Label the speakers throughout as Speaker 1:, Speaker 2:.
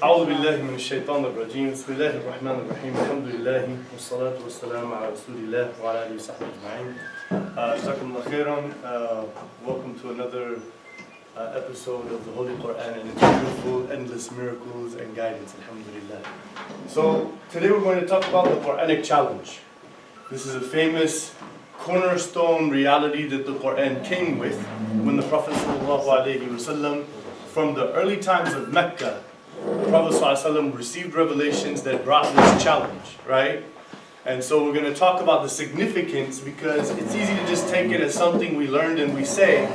Speaker 1: أعوذ بالله من الشيطان الرجيم بسم الله الرحمن الرحيم الحمد لله والصلاة والسلام على رسول الله وعلى آله وصحبه أجمعين. جزاكم الله خيرا. Welcome to another episode of the Holy Quran and its beautiful, endless miracles and guidance. Alhamdulillah. So today we're going to talk about the Quranic challenge. This is a famous cornerstone reality that the Quran came with when the Prophet ﷺ, from the early times of Mecca, the Prophet ﷺ received revelations that brought this challenge, right? And so we're going to talk about the significance, because it's easy to just take it as something we learned and we say,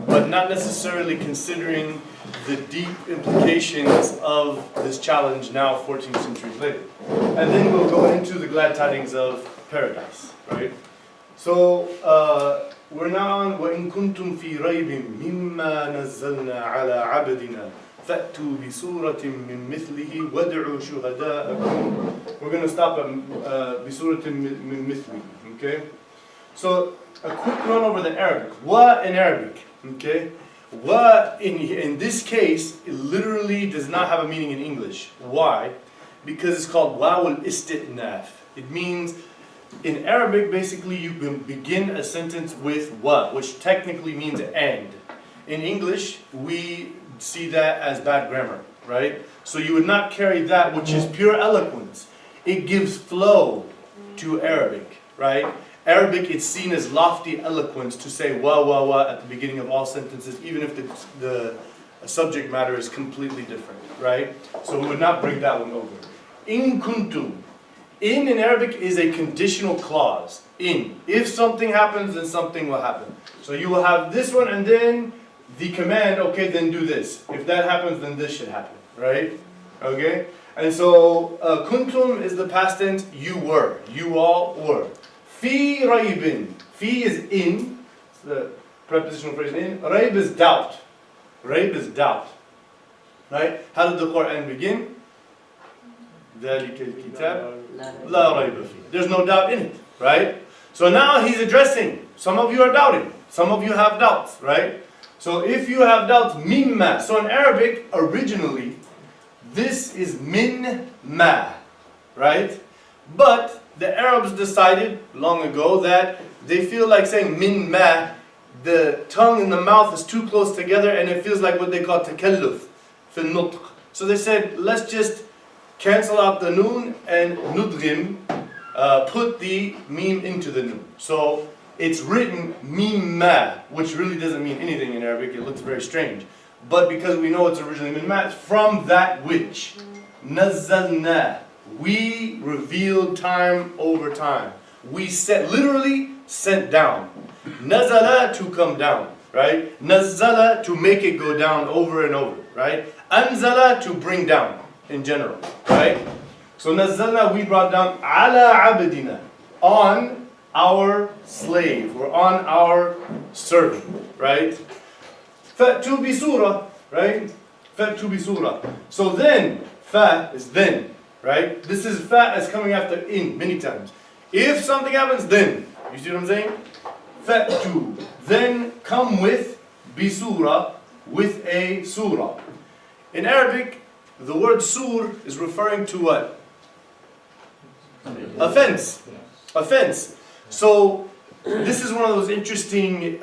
Speaker 1: but not necessarily considering the deep implications of this challenge now 14 centuries later. And then we'll go into the glad tidings of paradise, right? So we're now on وَإِن كُنتُمْ فِي رَيْبٍ مِمَّا نَزَّلْنَا عَلَى عَبْدِنَا فَأْتُوا بِسُورَةٍ مِّن مِثْلِهِ وَادْعُوا شُهَدَاءَكُمْ. We're going to stop at بِسُورَةٍ مِّن مِثْلِهِ, okay? So a quick run over the Arabic. Wa in Arabic, okay? Wa in this case, it literally does not have a meaning in English. Why? Because it's called waw al-istitnaf. It means, in Arabic, basically you begin a sentence with wa, which technically means and. In English, we see that as bad grammar, right? So you would not carry that, which is pure eloquence. It gives flow to Arabic, right? Arabic, it's seen as lofty eloquence to say wa wa wa at the beginning of all sentences, even if the subject matter is completely different, right? So we would not bring that one over. In kuntum. In Arabic is a conditional clause. In. If something happens, then something will happen. So you will have this one and then the command, okay, then do this. If that happens, then this should happen, right? Okay? And so, kuntum is the past tense, you were. You all were. Fi raybin. Fi is in. It's the prepositional phrase in. Rayb is doubt. Rayb is doubt. Right? How did the Quran begin? ذَلِكَ الْكِتَابِ لَا رَيْبَ فِيهِ. There's no doubt in it, right? So now he's addressing. Some of you are doubting. Some of you have doubts, right? So if you have doubts, mimma. So in Arabic, originally, this is min ma, right? But the Arabs decided long ago that they feel like saying min ma, the tongue and the mouth is too close together and it feels like what they call takalluf fil nutq. So they said, let's just cancel out the noon and nudghim, put the mim into the noon. So it's written mimma, which really doesn't mean anything in Arabic. It looks very strange. But because we know it's originally mimma, it's from that which. Nazzalna. We revealed time over time. We literally sent down. Nazala, to come down, right? Nazzala, to make it go down over and over, right? Anzala, to bring down in general, right? So nazzalna, we brought down ala abdina, on our slave, or on our servant, right? Fa'tu bi surah, right? Fa'tu bi surah. So then, fa is then, right? This is fa as coming after in many times. If something happens, then. You see what I'm saying? Fa'tu. Then come with bi surah, with a surah. In Arabic, the word sur is referring to what? Offense. Offense. So, this is one of those interesting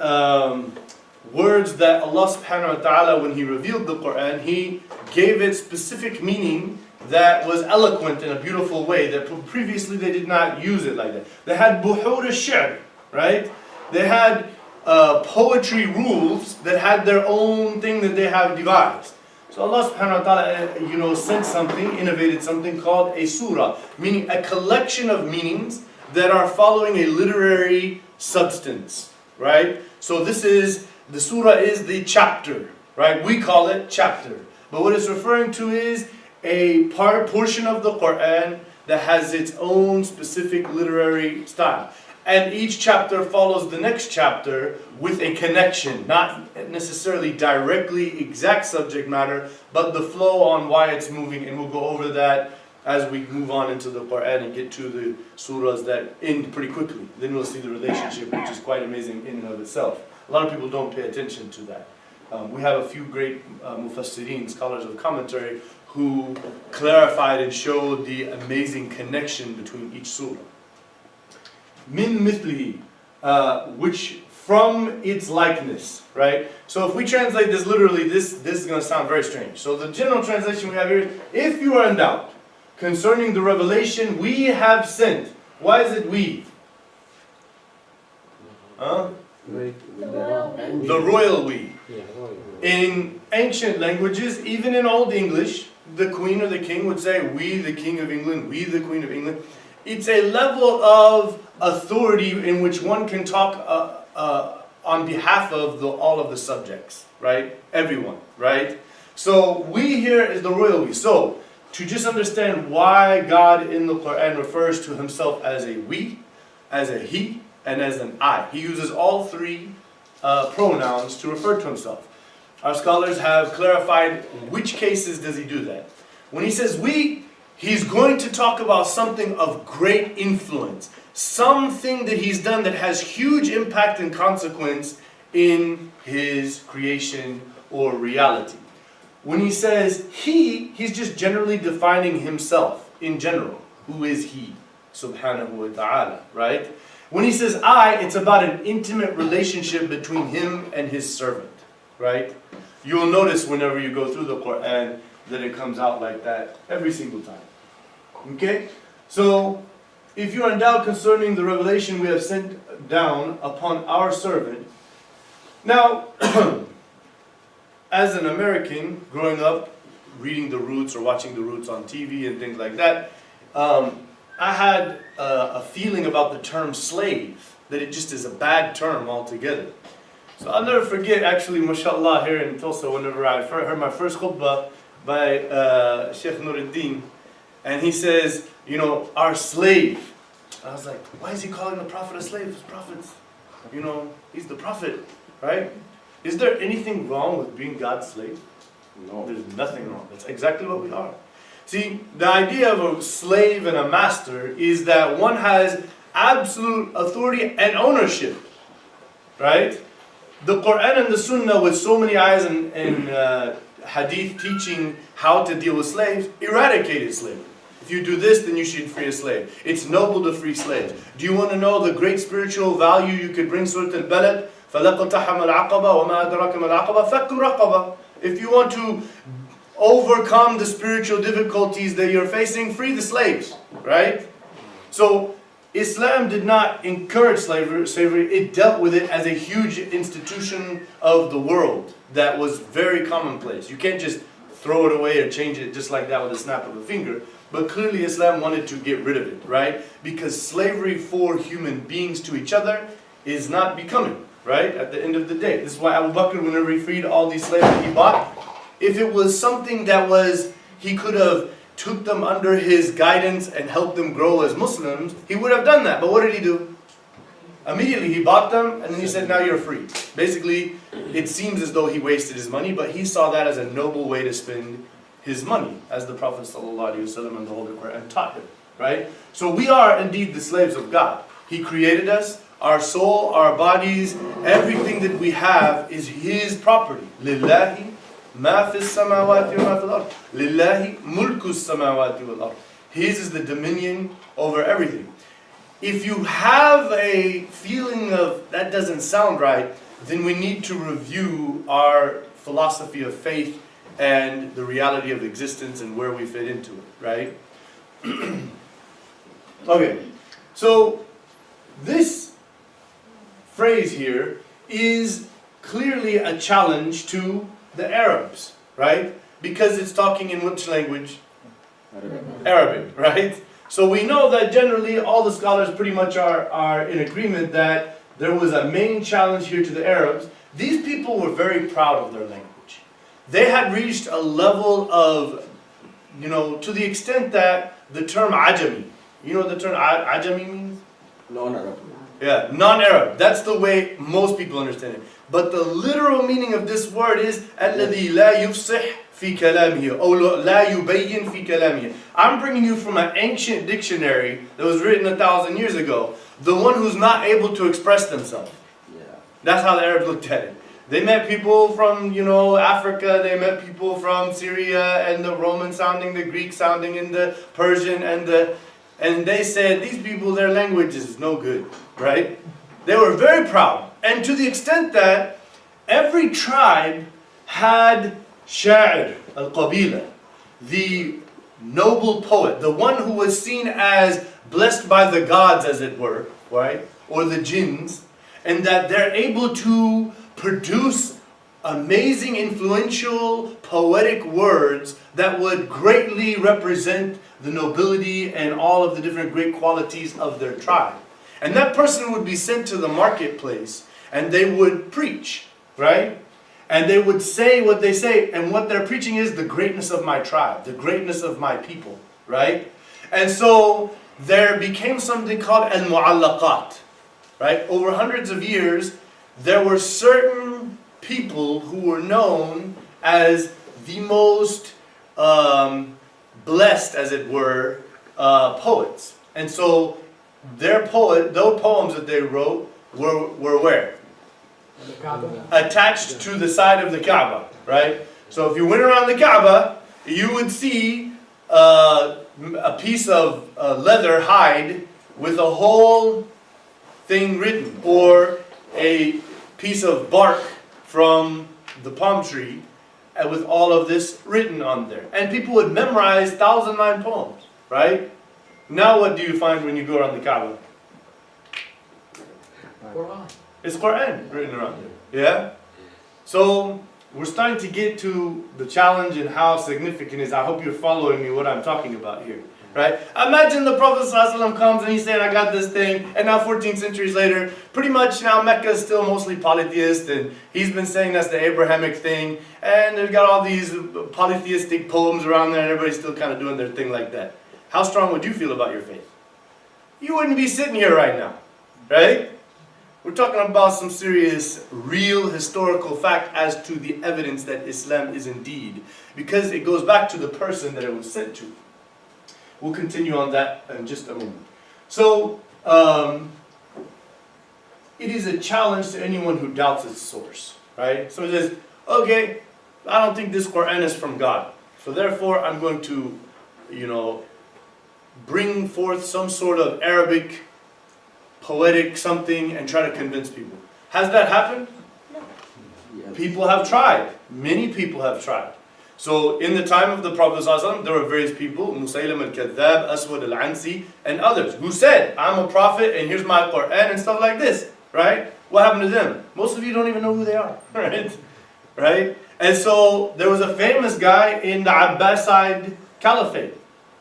Speaker 1: words that Allah subhanahu wa ta'ala, when He revealed the Quran, He gave it specific meaning that was eloquent in a beautiful way, that previously they did not use it like that. They had buhur al-shi'r, right? They had poetry rules that had their own thing that they have devised. So Allah subhanahu wa ta'ala, sent something, innovated something called a surah, meaning a collection of meanings that are following a literary substance, right? So the surah is the chapter, right? We call it chapter. But what it's referring to is a portion of the Quran that has its own specific literary style. And each chapter follows the next chapter with a connection, not necessarily directly exact subject matter, but the flow on why it's moving, and we'll go over that as we move on into the Quran and get to the surahs that end pretty quickly. Then we'll see the relationship, which is quite amazing in and of itself. A lot of people don't pay attention to that. We have a few great mufassirin, scholars of commentary, who clarified and showed the amazing connection between each surah. Min mithlihi, which from its likeness, right? So if we translate this literally, this is going to sound very strange. So the general translation we have here is, if you are in doubt concerning the revelation we have sent. Why is it we? Huh? The royal we. In ancient languages, even in Old English, the queen or the king would say, we the king of England, we the queen of England. It's a level of authority in which one can talk on behalf of all of the subjects, right? Everyone, right? So we here is the royal we. So to just understand why God in the Quran refers to himself as a we, as a he, and as an I. He uses all three pronouns to refer to himself. Our scholars have clarified which cases does he do that. When he says we, he's going to talk about something of great influence. Something that he's done that has huge impact and consequence in his creation or reality. When he says he, he's just generally defining himself in general. Who is he? Subhanahu wa ta'ala, right? When he says I, it's about an intimate relationship between him and his servant, right? You'll notice whenever you go through the Quran that it comes out like that every single time. Okay? So, if you are in doubt concerning the revelation we have sent down upon our servant. Now, as an American, growing up, reading the Roots or watching the Roots on TV and things like that, I had a feeling about the term slave, that it just is a bad term altogether. So I'll never forget, actually, mashallah, here in Tulsa, whenever I heard my first khutbah by Sheikh Nuruddin, and he says, you know, our slave. I was like, why is he calling the Prophet a slave? His Prophet's, you know, he's the Prophet, right? Is there anything wrong with being God's slave? No. There's nothing wrong. That's exactly what we are. See, the idea of a slave and a master is that one has absolute authority and ownership, right? The Quran and the Sunnah, with so many ayahs and hadith teaching how to deal with slaves, eradicated slavery. If you do this, then you should free a slave. It's noble to free slaves. Do you want to know the great spiritual value you could bring Surah Al-Balad? فَلَقَتَحَمَ الْعَقَبَةَ وَمَا أَدْرَاكَ مَا الْعَقَبَةَ فَكُّ رَقَبَةٍ. If you want to overcome the spiritual difficulties that you're facing, free the slaves, right? So Islam did not encourage slavery. It dealt with it as a huge institution of the world that was very commonplace. You can't just throw it away or change it just like that with a snap of a finger. But clearly Islam wanted to get rid of it, right? Because slavery for human beings to each other is not becoming, right? At the end of the day. This is why Abu Bakr, whenever he freed all these slaves that he bought, if it was something that was, he could have took them under his guidance and helped them grow as Muslims, he would have done that. But what did he do? Immediately he bought them and then he said, now you're free. Basically, it seems as though he wasted his money, but he saw that as a noble way to spend his money, as the Prophet ﷺ and the Holy Quran taught him, right? So we are indeed the slaves of God. He created us, our soul, our bodies, everything that we have is His property. Lillahi ma fis samawati wa ma fil ard. Lillahi mulku samawati wal ard. His is the dominion over everything. If you have a feeling of that doesn't sound right, then we need to review our philosophy of faith and the reality of existence and where we fit into it, right? Okay, so this phrase here is clearly a challenge to the Arabs, right? Because it's talking in which language? Arabic, right? So we know that generally all the scholars pretty much are in agreement that there was a main challenge here to the Arabs. These people were very proud of their language. They had reached a level of, you know, to the extent that the term Ajami, you know what the term Ajami means?
Speaker 2: Non-Arab.
Speaker 1: Yeah, non-Arab. That's the way most people understand it. But the literal meaning of this word is الَّذِي لَا يُفْصِحْ فِي كَلَامِهِ أو لَا يُبَيِّن فِي كَلَامِهِ. I'm bringing you from an ancient dictionary that was written 1,000 years ago. The one who's not able to express themselves.
Speaker 2: Yeah.
Speaker 1: That's how the Arabs looked at it. They met people from, Africa, they met people from Syria, and the Roman sounding, the Greek sounding, and the Persian, and they said, these people, their language is no good, right? They were very proud. And to the extent that every tribe had sha'ir, al-qabila, the noble poet, the one who was seen as blessed by the gods, as it were, right? Or the jinns, and that they're able to produce amazing, influential, poetic words that would greatly represent the nobility and all of the different great qualities of their tribe. And that person would be sent to the marketplace, and they would preach, right? And they would say what they say, and what they're preaching is the greatness of my tribe, the greatness of my people, right? And so there became something called al-mu'allaqat, right? Over hundreds of years, there were certain people who were known as the most blessed, as it were, poets. And so those poems that they wrote were where? Attached to the side of the Kaaba, right? So if you went around the Kaaba, you would see a piece of leather hide with a whole thing written, or a piece of bark from the palm tree with all of this written on there. And people would memorize 1,000-line poems, right? Now what do you find when you go around the Kaaba?
Speaker 2: Quran.
Speaker 1: It's Quran written around there. Yeah? So we're starting to get to the challenge and how significant it is. I hope you're following me what I'm talking about here. Right? Imagine the Prophet ﷺ comes and he's saying, I got this thing, and now 14 centuries later, pretty much now Mecca is still mostly polytheist, and he's been saying that's the Abrahamic thing, and they've got all these polytheistic poems around there, and everybody's still kind of doing their thing like that. How strong would you feel about your faith? You wouldn't be sitting here right now, right? We're talking about some serious, real historical fact as to the evidence that Islam is indeed, because it goes back to the person that it was sent to. We'll continue on that in just a moment. So, it is a challenge to anyone who doubts its source, right? So it says, okay, I don't think this Quran is from God. So therefore, I'm going to, bring forth some sort of Arabic, poetic something and try to convince people. Has that happened? No. Yes. People have tried. Many people have tried. So in the time of the Prophet ﷺ, there were various people, Musaylim al-Kadhab, Aswad al-Ansi, and others, who said, I'm a prophet and here's my Quran and stuff like this, right? What happened to them? Most of you don't even know who they are, right? And so there was a famous guy in the Abbasid Caliphate,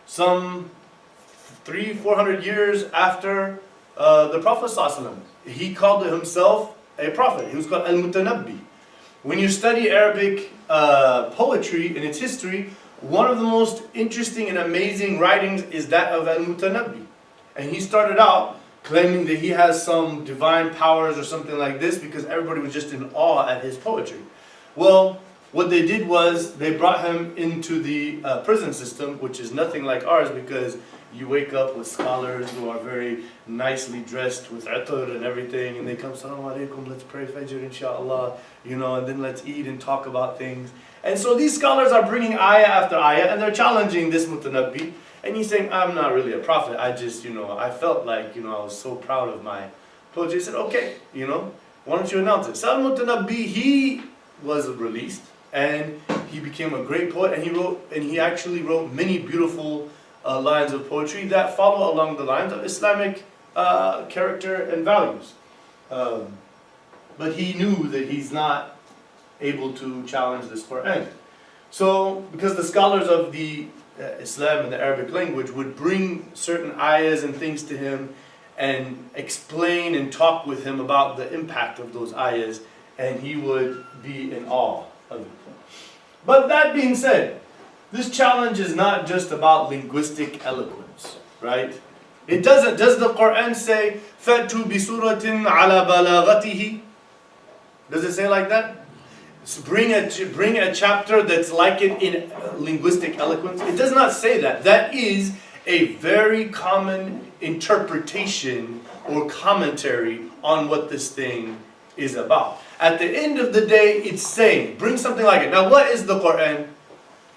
Speaker 1: some 300-400 years after the Prophet ﷺ. He called himself a prophet. He was called Al-Mutanabbi. When you study Arabic poetry and its history, one of the most interesting and amazing writings is that of Al-Mutanabbi. And he started out claiming that he has some divine powers or something like this because everybody was just in awe at his poetry. Well, what they did was they brought him into the prison system, which is nothing like ours because you wake up with scholars who are very nicely dressed with atar and everything, and they come, Assalamu alaikum, let's pray Fajr inshallah, and then let's eat and talk about things. And so these scholars are bringing ayah after ayah, and they're challenging this Mutanabbi, and he's saying, I'm not really a prophet, I just, I felt like, I was so proud of my poetry. He said, okay, why don't you announce it? So Al-Mutanabbi, he was released, and he became a great poet, and he actually wrote many beautiful lines of poetry that follow along the lines of Islamic character and values. But he knew that he's not able to challenge this Quran. So, because the scholars of the Islam and the Arabic language would bring certain ayahs and things to him and explain and talk with him about the impact of those ayahs, and he would be in awe of it. But that being said, this challenge is not just about linguistic eloquence, right? It doesn't. Does the Quran say, فَأْتُوا بِسُورَةٍ عَلَى بَلَاغَتِهِ? Does it say like that? So bring a chapter that's like it in linguistic eloquence. It does not say that. That is a very common interpretation or commentary on what this thing is about. At the end of the day, it's saying, bring something like it. Now, what is the Quran?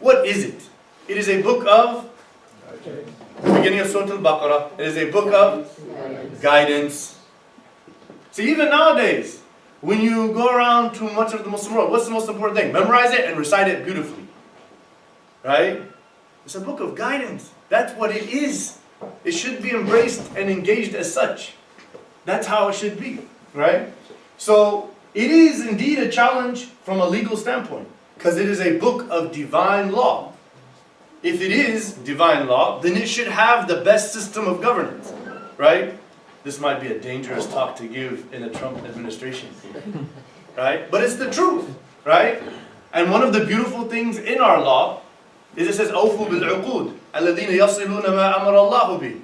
Speaker 1: What is it? It is a book of, the beginning of Surah Al-Baqarah, it is a book of guidance. See, even nowadays, when you go around to much of the Muslim world, what's the most important thing? Memorize it and recite it beautifully. Right? It's a book of guidance. That's what it is. It should be embraced and engaged as such. That's how it should be. Right? So, it is indeed a challenge from a legal standpoint, because it is a book of divine law. If it is divine law, then it should have the best system of governance. Right? This might be a dangerous talk to give in a Trump administration. Right? But it's the truth. Right? And one of the beautiful things in our law is it says, أَوْفُوا بِالْعُقُودِ الَّذِينَ يَصِلُونَ مَا أَمَرَ اللَّهُ بِهِ.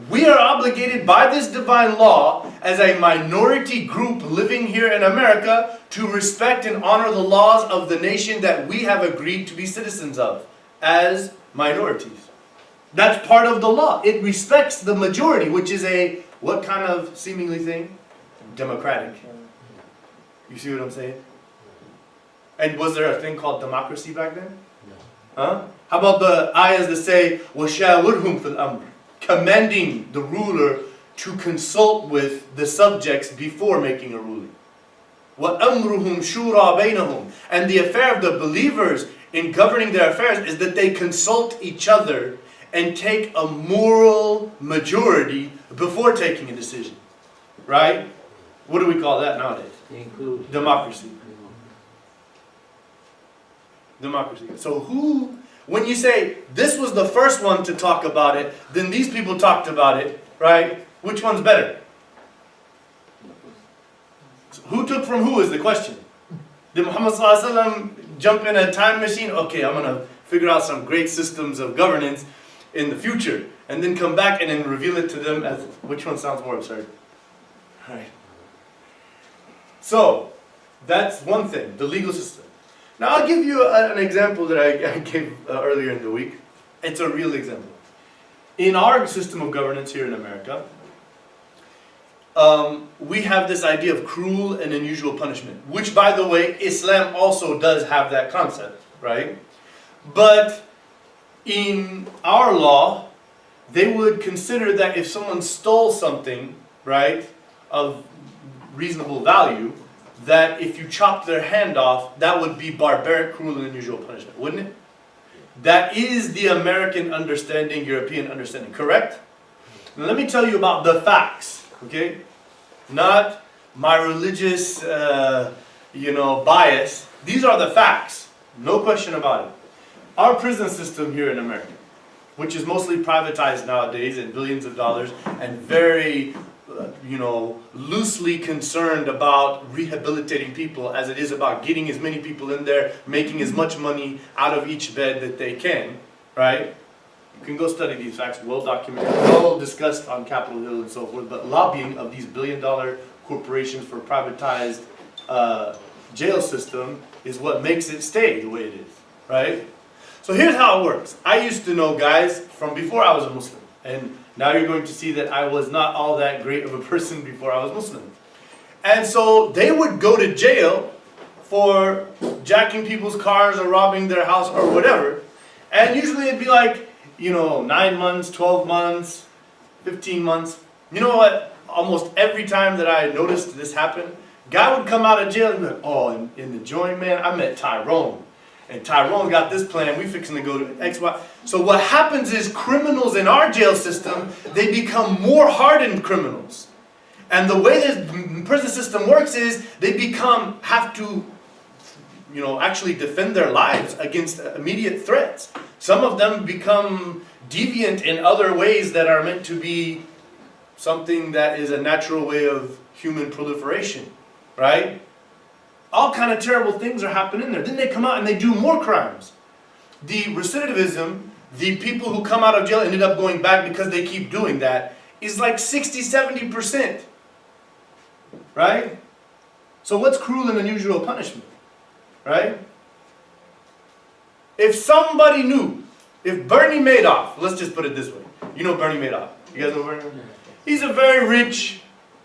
Speaker 1: We are obligated by this divine law as a minority group living here in America to respect and honor the laws of the nation that we have agreed to be citizens of as minorities. That's part of the law. It respects the majority, which is a, what kind of seemingly thing? Democratic. You see what I'm saying? And was there a thing called democracy back then? No. Huh? How about the ayahs that say, وَشَاوِرْهُمْ فِي الْأَمْرِ, commanding the ruler to consult with the subjects before making a ruling. وَأَمْرُهُمْ شُورَى بَيْنَهُمْ. And the affair of the believers in governing their affairs is that they consult each other and take a moral majority before taking a decision. Right? What do we call that nowadays? Democracy. Democracy. So who, when you say, this was the first one to talk about it, then these people talked about it, right? Which one's better? So who took from who is the question. Did Muhammad ﷺ jump in a time machine? Okay, I'm going to figure out some great systems of governance in the future, and then come back and then reveal it to them as, which one sounds more absurd? Right. So, that's one thing, the legal system. Now I'll give you an example that I gave earlier in the week. It's a real example. In our system of governance here in America, we have this idea of cruel and unusual punishment, which, by the way, Islam also does have that concept, right? But in our law, they would consider that if someone stole something, right, of reasonable value, that if you chopped their hand off, that would be barbaric, cruel, and unusual punishment, wouldn't it? That is the American understanding, European understanding, correct? Now let me tell you about the facts, okay? Not my religious, bias. These are the facts, no question about it. Our prison system here in America, which is mostly privatized nowadays and billions of dollars, and very loosely concerned about rehabilitating people as it is about getting as many people in there, making as much money out of each bed that they can, right? You can go study these facts, well documented, well discussed on Capitol Hill and so forth, but lobbying of these billion-dollar corporations for privatized jail system is what makes it stay the way it is, right? So here's how it works. I used to know guys from before I was a Muslim, and now you're going to see that I was not all that great of a person before I was Muslim. And so they would go to jail for jacking people's cars or robbing their house or whatever. And usually it'd be like, 9 months, 12 months, 15 months. You know what? Almost every time that I noticed this happen, guy would come out of jail and be like, oh, in the joint, man, I met Tyrone. And Tyrone got this plan, we fixing to go to X, Y. So what happens is criminals in our jail system, they become more hardened criminals. And the way the prison system works is they have to, actually defend their lives against immediate threats. Some of them become deviant in other ways that are meant to be something that is a natural way of human proliferation, right? All kind of terrible things are happening there. Then they come out and they do more crimes. The recidivism, the people who come out of jail ended up going back because they keep doing that, is like 60-70%. Right? So what's cruel and unusual punishment? Right? If somebody knew, if Bernie Madoff, let's just put it this way. You know Bernie Madoff. You guys know Bernie Madoff? He's a very rich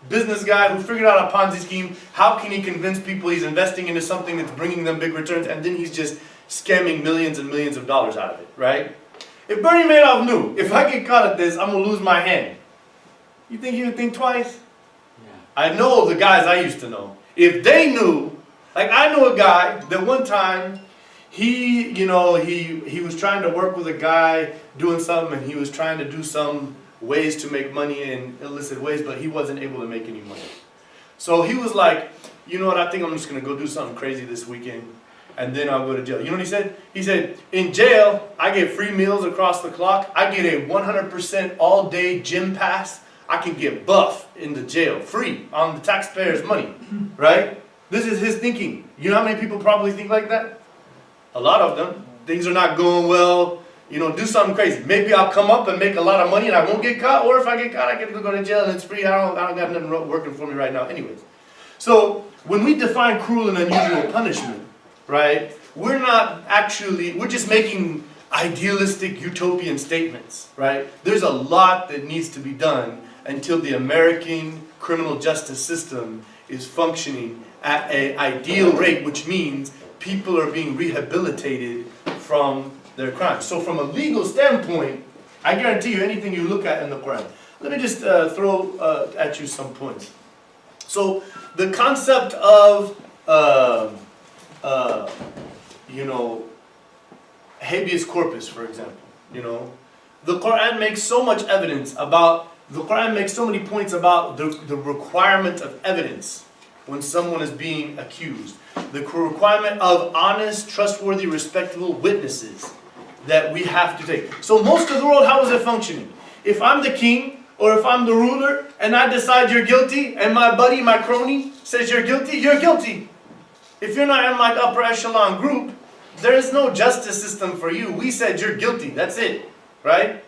Speaker 1: business guy who figured out a Ponzi scheme. How can he convince people he's investing into something that's bringing them big returns, and then he's just scamming millions and millions of dollars out of it, right? If Bernie Madoff knew, if I get caught at this, I'm going to lose my hand, you think he would think twice? Yeah. I know the guys I used to know. If they knew, like I know a guy that one time, he was trying to work with a guy doing something, and he was trying to do some ways to make money in illicit ways, but he wasn't able to make any money. So he was like, you know what, I think I'm just going to go do something crazy this weekend, and then I'll go to jail. You know what he said? He said, in jail, I get free meals across the clock. I get a 100% all-day gym pass. I can get buff in the jail, free, on the taxpayers' money, right? This is his thinking. You know how many people probably think like that? A lot of them. Things are not going well. You know, do something crazy. Maybe I'll come up and make a lot of money and I won't get caught. Or if I get caught, I get to go to jail and it's free. I don't got nothing working for me right now anyways. So when we define cruel and unusual punishment, right, we're just making idealistic utopian statements, right? There's a lot that needs to be done until the American criminal justice system is functioning at an ideal rate, which means people are being rehabilitated from their crimes. So from a legal standpoint, I guarantee you anything you look at in the Quran. Let me just throw at you some points. So the concept of, habeas corpus, for example, the Quran makes so much so many points about the requirement of evidence when someone is being accused. The requirement of honest, trustworthy, respectable witnesses that we have to take. So most of the world, how is it functioning? If I'm the king or if I'm the ruler and I decide you're guilty and my buddy, my crony says you're guilty, you're guilty. If you're not in my upper echelon group, there is no justice system for you. We said you're guilty. That's it. Right?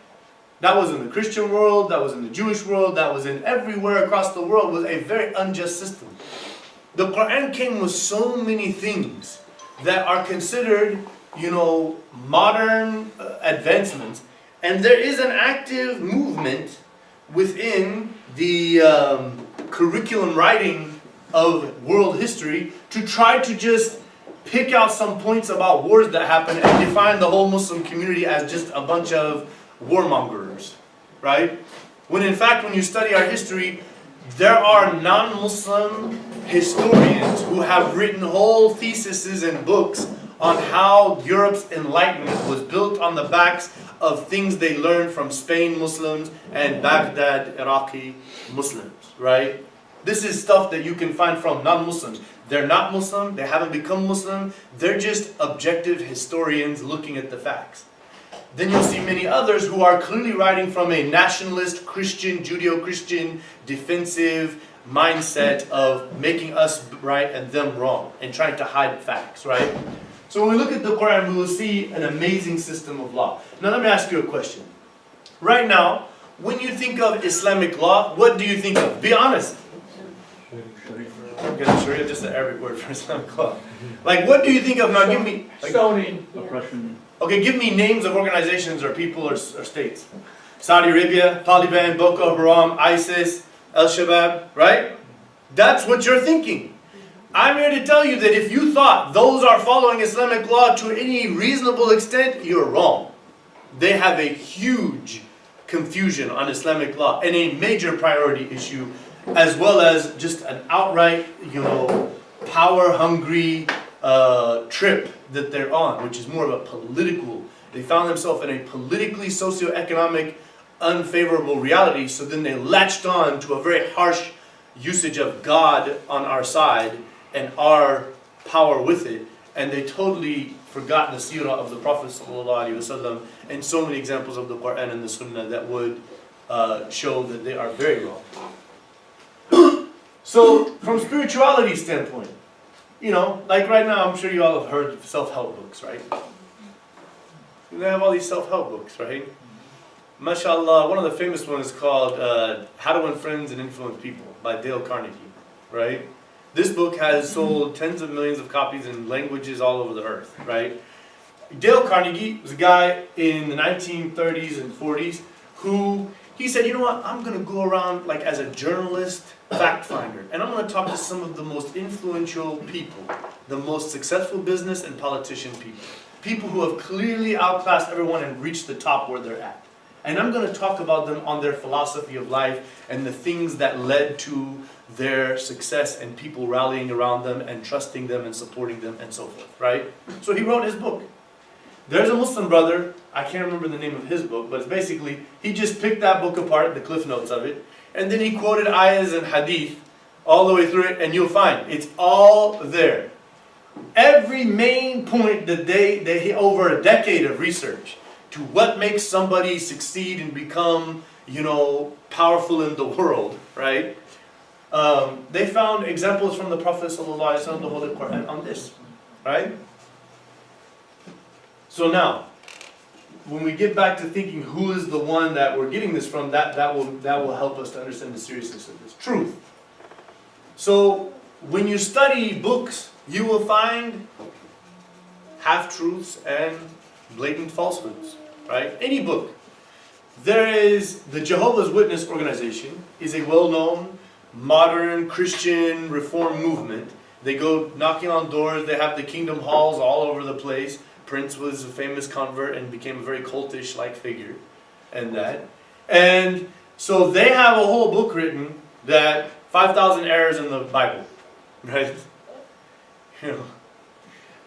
Speaker 1: That was in the Christian world, that was in the Jewish world, that was in everywhere across the world, was a very unjust system. The Quran came with so many things that are considered, modern advancements. And there is an active movement within the curriculum writing of world history to try to just pick out some points about wars that happen and define the whole Muslim community as just a bunch of warmongers, right? When in fact, when you study our history, there are non-Muslim historians who have written whole theses and books on how Europe's enlightenment was built on the backs of things they learned from Spain Muslims and Baghdad Iraqi Muslims, right? This is stuff that you can find from non-Muslims. They're not Muslim, they haven't become Muslim, they're just objective historians looking at the facts. Then you'll see many others who are clearly writing from a nationalist, Christian, Judeo-Christian, defensive mindset of making us right and them wrong and trying to hide facts, right? So when we look at the Quran, we will see an amazing system of law. Now let me ask you a question. Right now, when you think of Islamic law, what do you think of? Be honest. Okay, Sharia, just an Arabic word for Islamic law. Like, what do you think of? Now give me...
Speaker 2: Stoning. Oppression.
Speaker 1: Okay, give me names of organizations or people or states. Saudi Arabia, Taliban, Boko Haram, ISIS, Al-Shabaab, right? That's what you're thinking. I'm here to tell you that if you thought those are following Islamic law to any reasonable extent, you're wrong. They have a huge confusion on Islamic law and a major priority issue, as well as just an outright, power-hungry trip that they're on, which is more of a political. They found themselves in a politically, socioeconomic, unfavorable reality, so then they latched on to a very harsh usage of God on our side and our power with it, and they totally forgot the seerah of the Prophet ﷺ and so many examples of the Quran and the Sunnah that would show that they are very wrong. So, from spirituality standpoint, like right now, I'm sure you all have heard of self-help books, right? They have all these self-help books, right? MashaAllah, one of the famous ones is called How to Win Friends and Influence People by Dale Carnegie, right? This book has sold tens of millions of copies in languages all over the earth, right? Dale Carnegie was a guy in the 1930s and 40s who he said, you know what, I'm going to go around like as a journalist, fact finder, and I'm going to talk to some of the most influential people, the most successful business and politician people, people who have clearly outclassed everyone and reached the top where they're at. And I'm going to talk about them on their philosophy of life and the things that led to their success and people rallying around them and trusting them and supporting them and so forth, right? So he wrote his book. There's a Muslim brother, I can't remember the name of his book, but it's basically, he just picked that book apart, the cliff notes of it, and then he quoted ayahs and hadith all the way through it, and you'll find it's all there. Every main point that they over a decade of research to what makes somebody succeed and become, powerful in the world, right? They found examples from the Prophet ﷺ, the Holy Quran, on this, right? So now, when we get back to thinking who is the one that we're getting this from, that will help us to understand the seriousness of this. Truth. So, when you study books, you will find half-truths and blatant falsehoods, right? Any book. There is the Jehovah's Witness organization, is a well-known modern Christian reform movement. They go knocking on doors, they have the kingdom halls all over the place. Prince was a famous convert and became a very cultish-like figure and that. And so they have a whole book written that 5,000 errors in the Bible, right?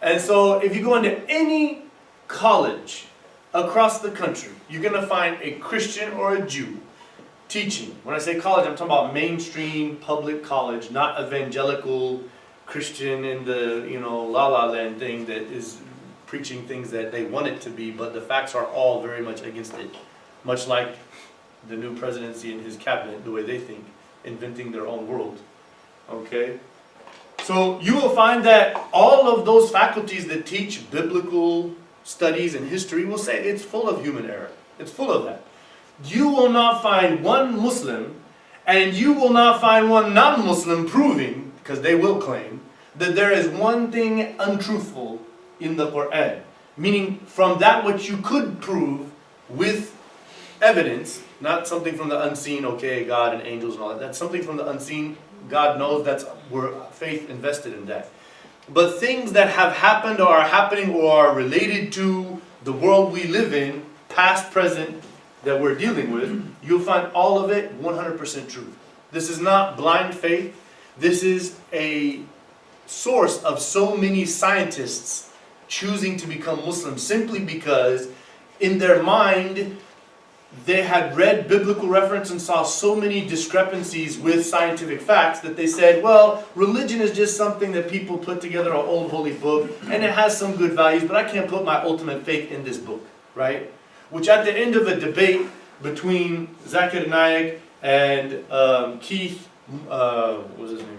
Speaker 1: And so if you go into any college across the country, you're going to find a Christian or a Jew teaching. When I say college, I'm talking about mainstream public college, not evangelical Christian in the, la la land thing that is preaching things that they want it to be, but the facts are all very much against it. Much like the new presidency and his cabinet, the way they think, inventing their own world. Okay? So you will find that all of those faculties that teach biblical studies and history will say it's full of human error. It's full of that. You will not find one Muslim and you will not find one non-Muslim proving, because they will claim, that there is one thing untruthful in the Quran. Meaning from that which you could prove with evidence, not something from the unseen, okay, God and angels and all that. That's something from the unseen. God knows that's where faith invested in that. But things that have happened or are happening or are related to the world we live in, past, present, that we're dealing with, you'll find all of it 100% true. This is not blind faith. This is a source of so many scientists choosing to become Muslim simply because in their mind they had read biblical reference and saw so many discrepancies with scientific facts that they said, well, religion is just something that people put together an old holy book and it has some good values, but I can't put my ultimate faith in this book, right? Which at the end of a debate between Zakir Naik and Keith, what was his name?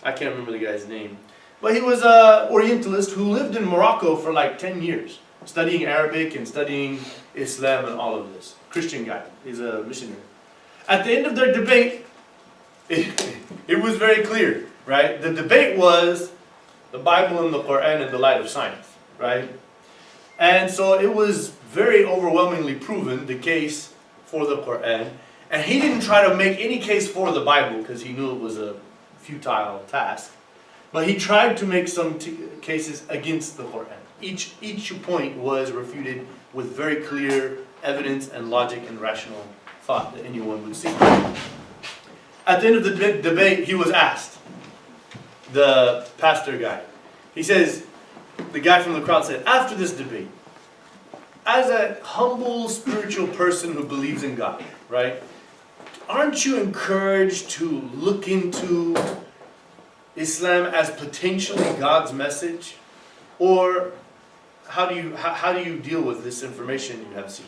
Speaker 1: I can't remember the guy's name. But he was an Orientalist who lived in Morocco for like 10 years, studying Arabic and studying Islam and all of this. Christian guy. He's a missionary. At the end of their debate, it was very clear, right? The debate was the Bible and the Quran in the light of science, right? And so it was very overwhelmingly proven, the case for the Quran. And he didn't try to make any case for the Bible because he knew it was a futile task. But he tried to make some cases against the Quran. Each point was refuted with very clear evidence and logic and rational thought that anyone would see. At the end of the debate, he was asked, the pastor guy, he says, the guy from the crowd said, after this debate, as a humble spiritual person who believes in God, right, aren't you encouraged to look into Islam as potentially God's message? Or how do you deal with this information you have seen?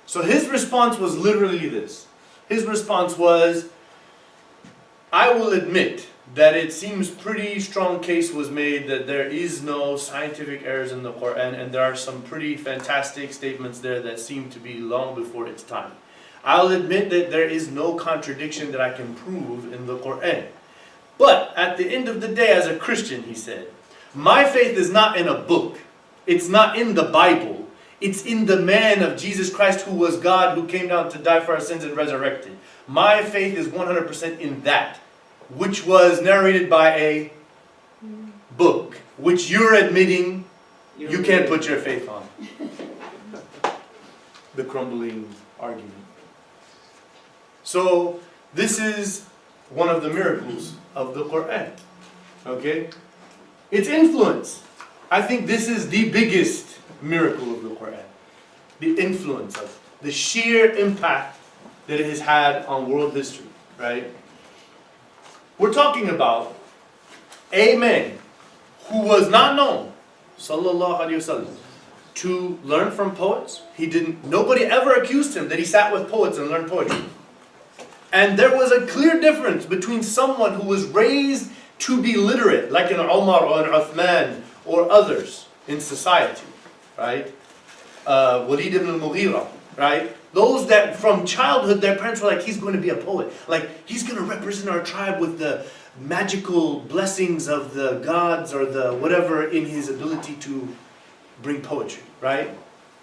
Speaker 1: So his response was literally this. His response was, I will admit that it seems pretty strong case was made that there is no scientific errors in the Quran, and there are some pretty fantastic statements there that seem to be long before its time. I'll admit that there is no contradiction that I can prove in the Quran. But at the end of the day, as a Christian, he said, my faith is not in a book. It's not in the Bible. It's in the man of Jesus Christ, who was God, who came down to die for our sins and resurrected. My faith is 100% in that, which was narrated by a book, which you're admitting you can't put your faith on. The crumbling argument. So, this is one of the miracles of the Quran. Okay? Its influence. I think this is the biggest miracle of the Quran. The influence of it. The sheer impact that it has had on world history. Right? We're talking about a man who was not known, sallallahu alaihi wasallam, to learn from poets. Nobody ever accused him that he sat with poets and learned poetry. And there was a clear difference between someone who was raised to be literate, like an Umar or an Uthman or others in society, right? Walid ibn al-Mughira, right? Those that from childhood, their parents were like, he's going to be a poet. Like, he's going to represent our tribe with the magical blessings of the gods or the whatever in his ability to bring poetry, right?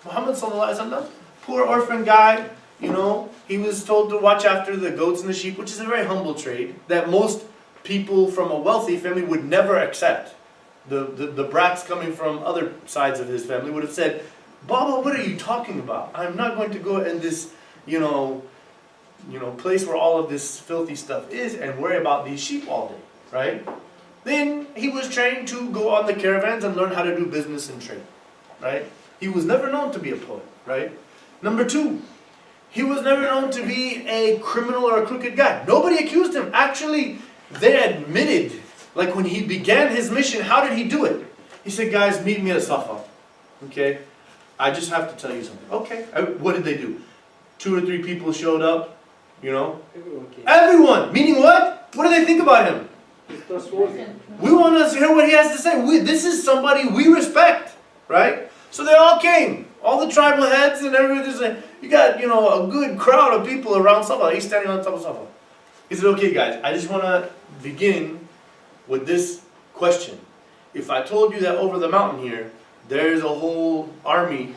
Speaker 1: Muhammad sallallahu alaihi wasallam, poor orphan guy, you know, he was told to watch after the goats and the sheep, which is a very humble trade that most people from a wealthy family would never accept. The brats coming from other sides of his family would have said, Baba, what are you talking about? I'm not going to go in this, place where all of this filthy stuff is and worry about these sheep all day, right? Then he was trained to go on the caravans and learn how to do business and trade, right? He was never known to be a poet, right? Number two, he was never known to be a criminal or a crooked guy. Nobody accused him. Actually, they admitted, like when he began his mission, how did he do it? He said, guys, meet me at Safa. Okay? I just have to tell you something. Okay. What did they do? 2 or 3 people showed up, Everyone! Meaning what? What do they think about him? We want to hear what he has to say. This is somebody we respect, right? So they all came. All the tribal heads and everything. You got, a good crowd of people around Safa. He's standing on top of Safa. He said, okay guys, I just want to begin with this question. If I told you that over the mountain here, there's a whole army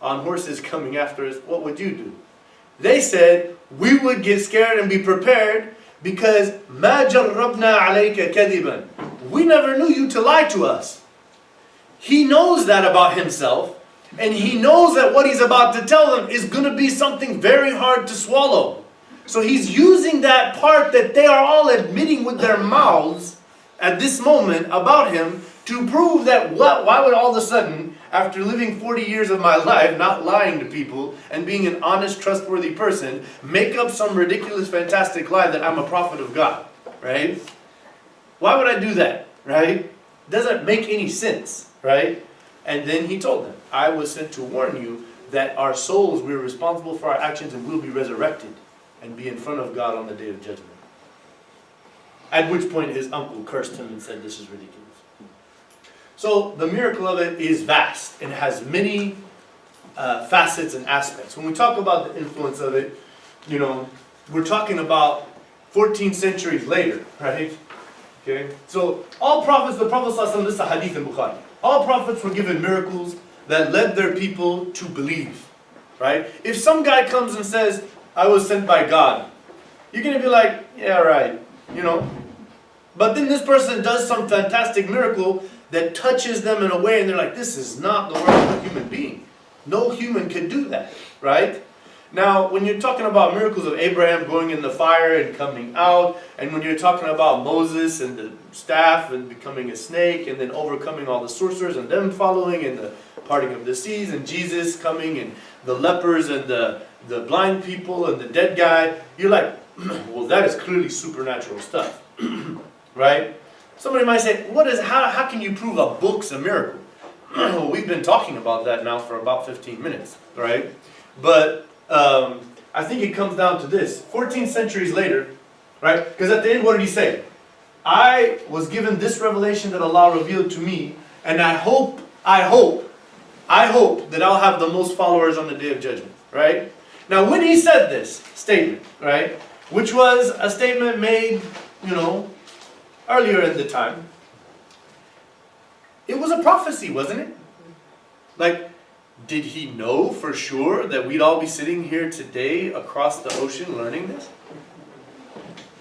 Speaker 1: on horses coming after us, what would you do? They said, we would get scared and be prepared because مَا جَرَّبْنَا عَلَيْكَ كَذِبًا. We never knew you to lie to us. He knows that about himself, and he knows that what he's about to tell them is going to be something very hard to swallow. So he's using that part that they are all admitting with their mouths at this moment about him to prove that why would all of a sudden, after living 40 years of my life, not lying to people and being an honest, trustworthy person, make up some ridiculous, fantastic lie that I'm a prophet of God, right? Why would I do that, right? Doesn't make any sense, right? And then he told them, I was sent to warn you that our souls, we're responsible for our actions and will be resurrected and be in front of God on the day of judgment. At which point his uncle cursed him and said, this is ridiculous. So the miracle of it is vast and has many facets and aspects. When we talk about the influence of it, we're talking about 14 centuries later, right? Okay. So all prophets, the Prophet ﷺ, this is a hadith in Bukhari. All prophets were given miracles that led their people to believe, right? If some guy comes and says, I was sent by God, you're going to be like, yeah, right, But then this person does some fantastic miracle that touches them in a way, and they're like, this is not the work of a human being. No human could do that, right? Now, when you're talking about miracles of Abraham going in the fire and coming out, and when you're talking about Moses and the staff and becoming a snake, and then overcoming all the sorcerers and them following, and the parting of the seas, and Jesus coming, and the lepers, and the blind people, and the dead guy, you're like, well, that is clearly supernatural stuff, right? Somebody might say, how can you prove a book's a miracle? Well, we've been talking about that now for about 15 minutes, right? But I think it comes down to this. 14 centuries later, right? Because at the end, what did he say? I was given this revelation that Allah revealed to me, and I hope that I'll have the most followers on the Day of Judgment, right? Now, when he said this statement, right, which was a statement made, earlier in the time, it was a prophecy, wasn't it? Like, did he know for sure that we'd all be sitting here today across the ocean learning this?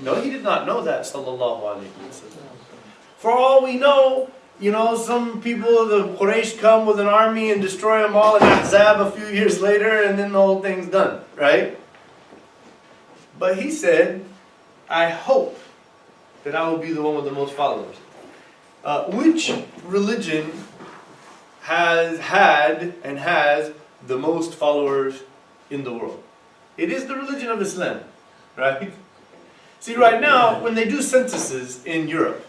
Speaker 1: No, he did not know that, sallallahu alayhi wa sallam. For all we know, some people, the Quraysh come with an army and destroy them all in Ahzab a few years later, and then the whole thing's done, right? But he said, I hope that I will be the one with the most followers. Which religion has had and has the most followers in the world? It is the religion of Islam, right? See, right now, when they do censuses in Europe,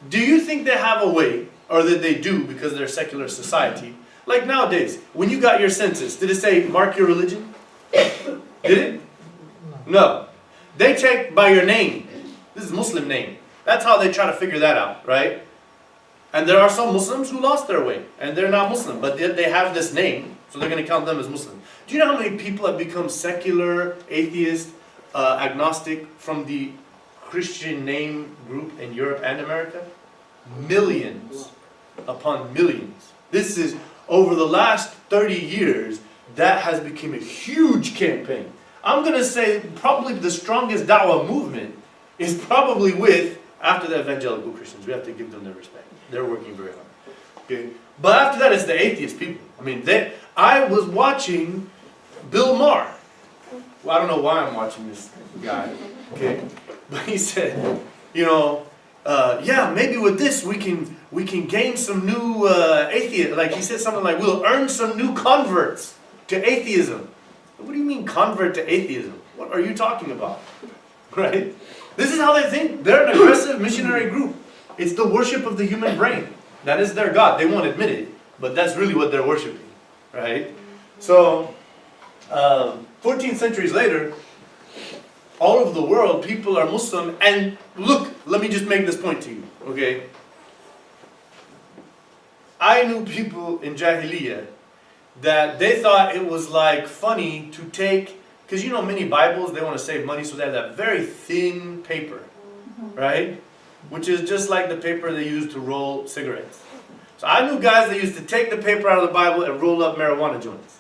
Speaker 1: do you think they have a way, or that they do because they're a secular society, like nowadays, when you got your census, did it say, mark your religion? Did it? No. They check by your name. This is Muslim name. That's how they try to figure that out, right? And there are some Muslims who lost their way, and they're not Muslim, but they have this name, so they're going to count them as Muslim. Do you know how many people have become secular, atheist, agnostic from the Christian name group in Europe and America? Millions upon millions. This is, over the last 30 years, that has become a huge campaign. I'm going to say probably the strongest da'wah movement is probably after the evangelical Christians. We have to give them their respect. They're working very hard. Okay? But after that, it's the atheist people. I mean, I was watching Bill Maher. Well, I don't know why I'm watching this guy. Okay? But he said, yeah, maybe with this we can gain some new atheists. Like he said something like, we'll earn some new converts to atheism. What do you mean convert to atheism? What are you talking about? Right? This is how they think. They're an aggressive missionary group. It's the worship of the human brain. That is their God. They won't admit it, but that's really what they're worshiping. Right? So, 14 centuries later, all over the world, people are Muslim. And look, let me just make this point to you. Okay? I knew people in Jahiliyyah that they thought it was like funny to take, because many Bibles, they want to save money, so they have that very thin paper, right? Which is just like the paper they use to roll cigarettes. So I knew guys that used to take the paper out of the Bible and roll up marijuana joints.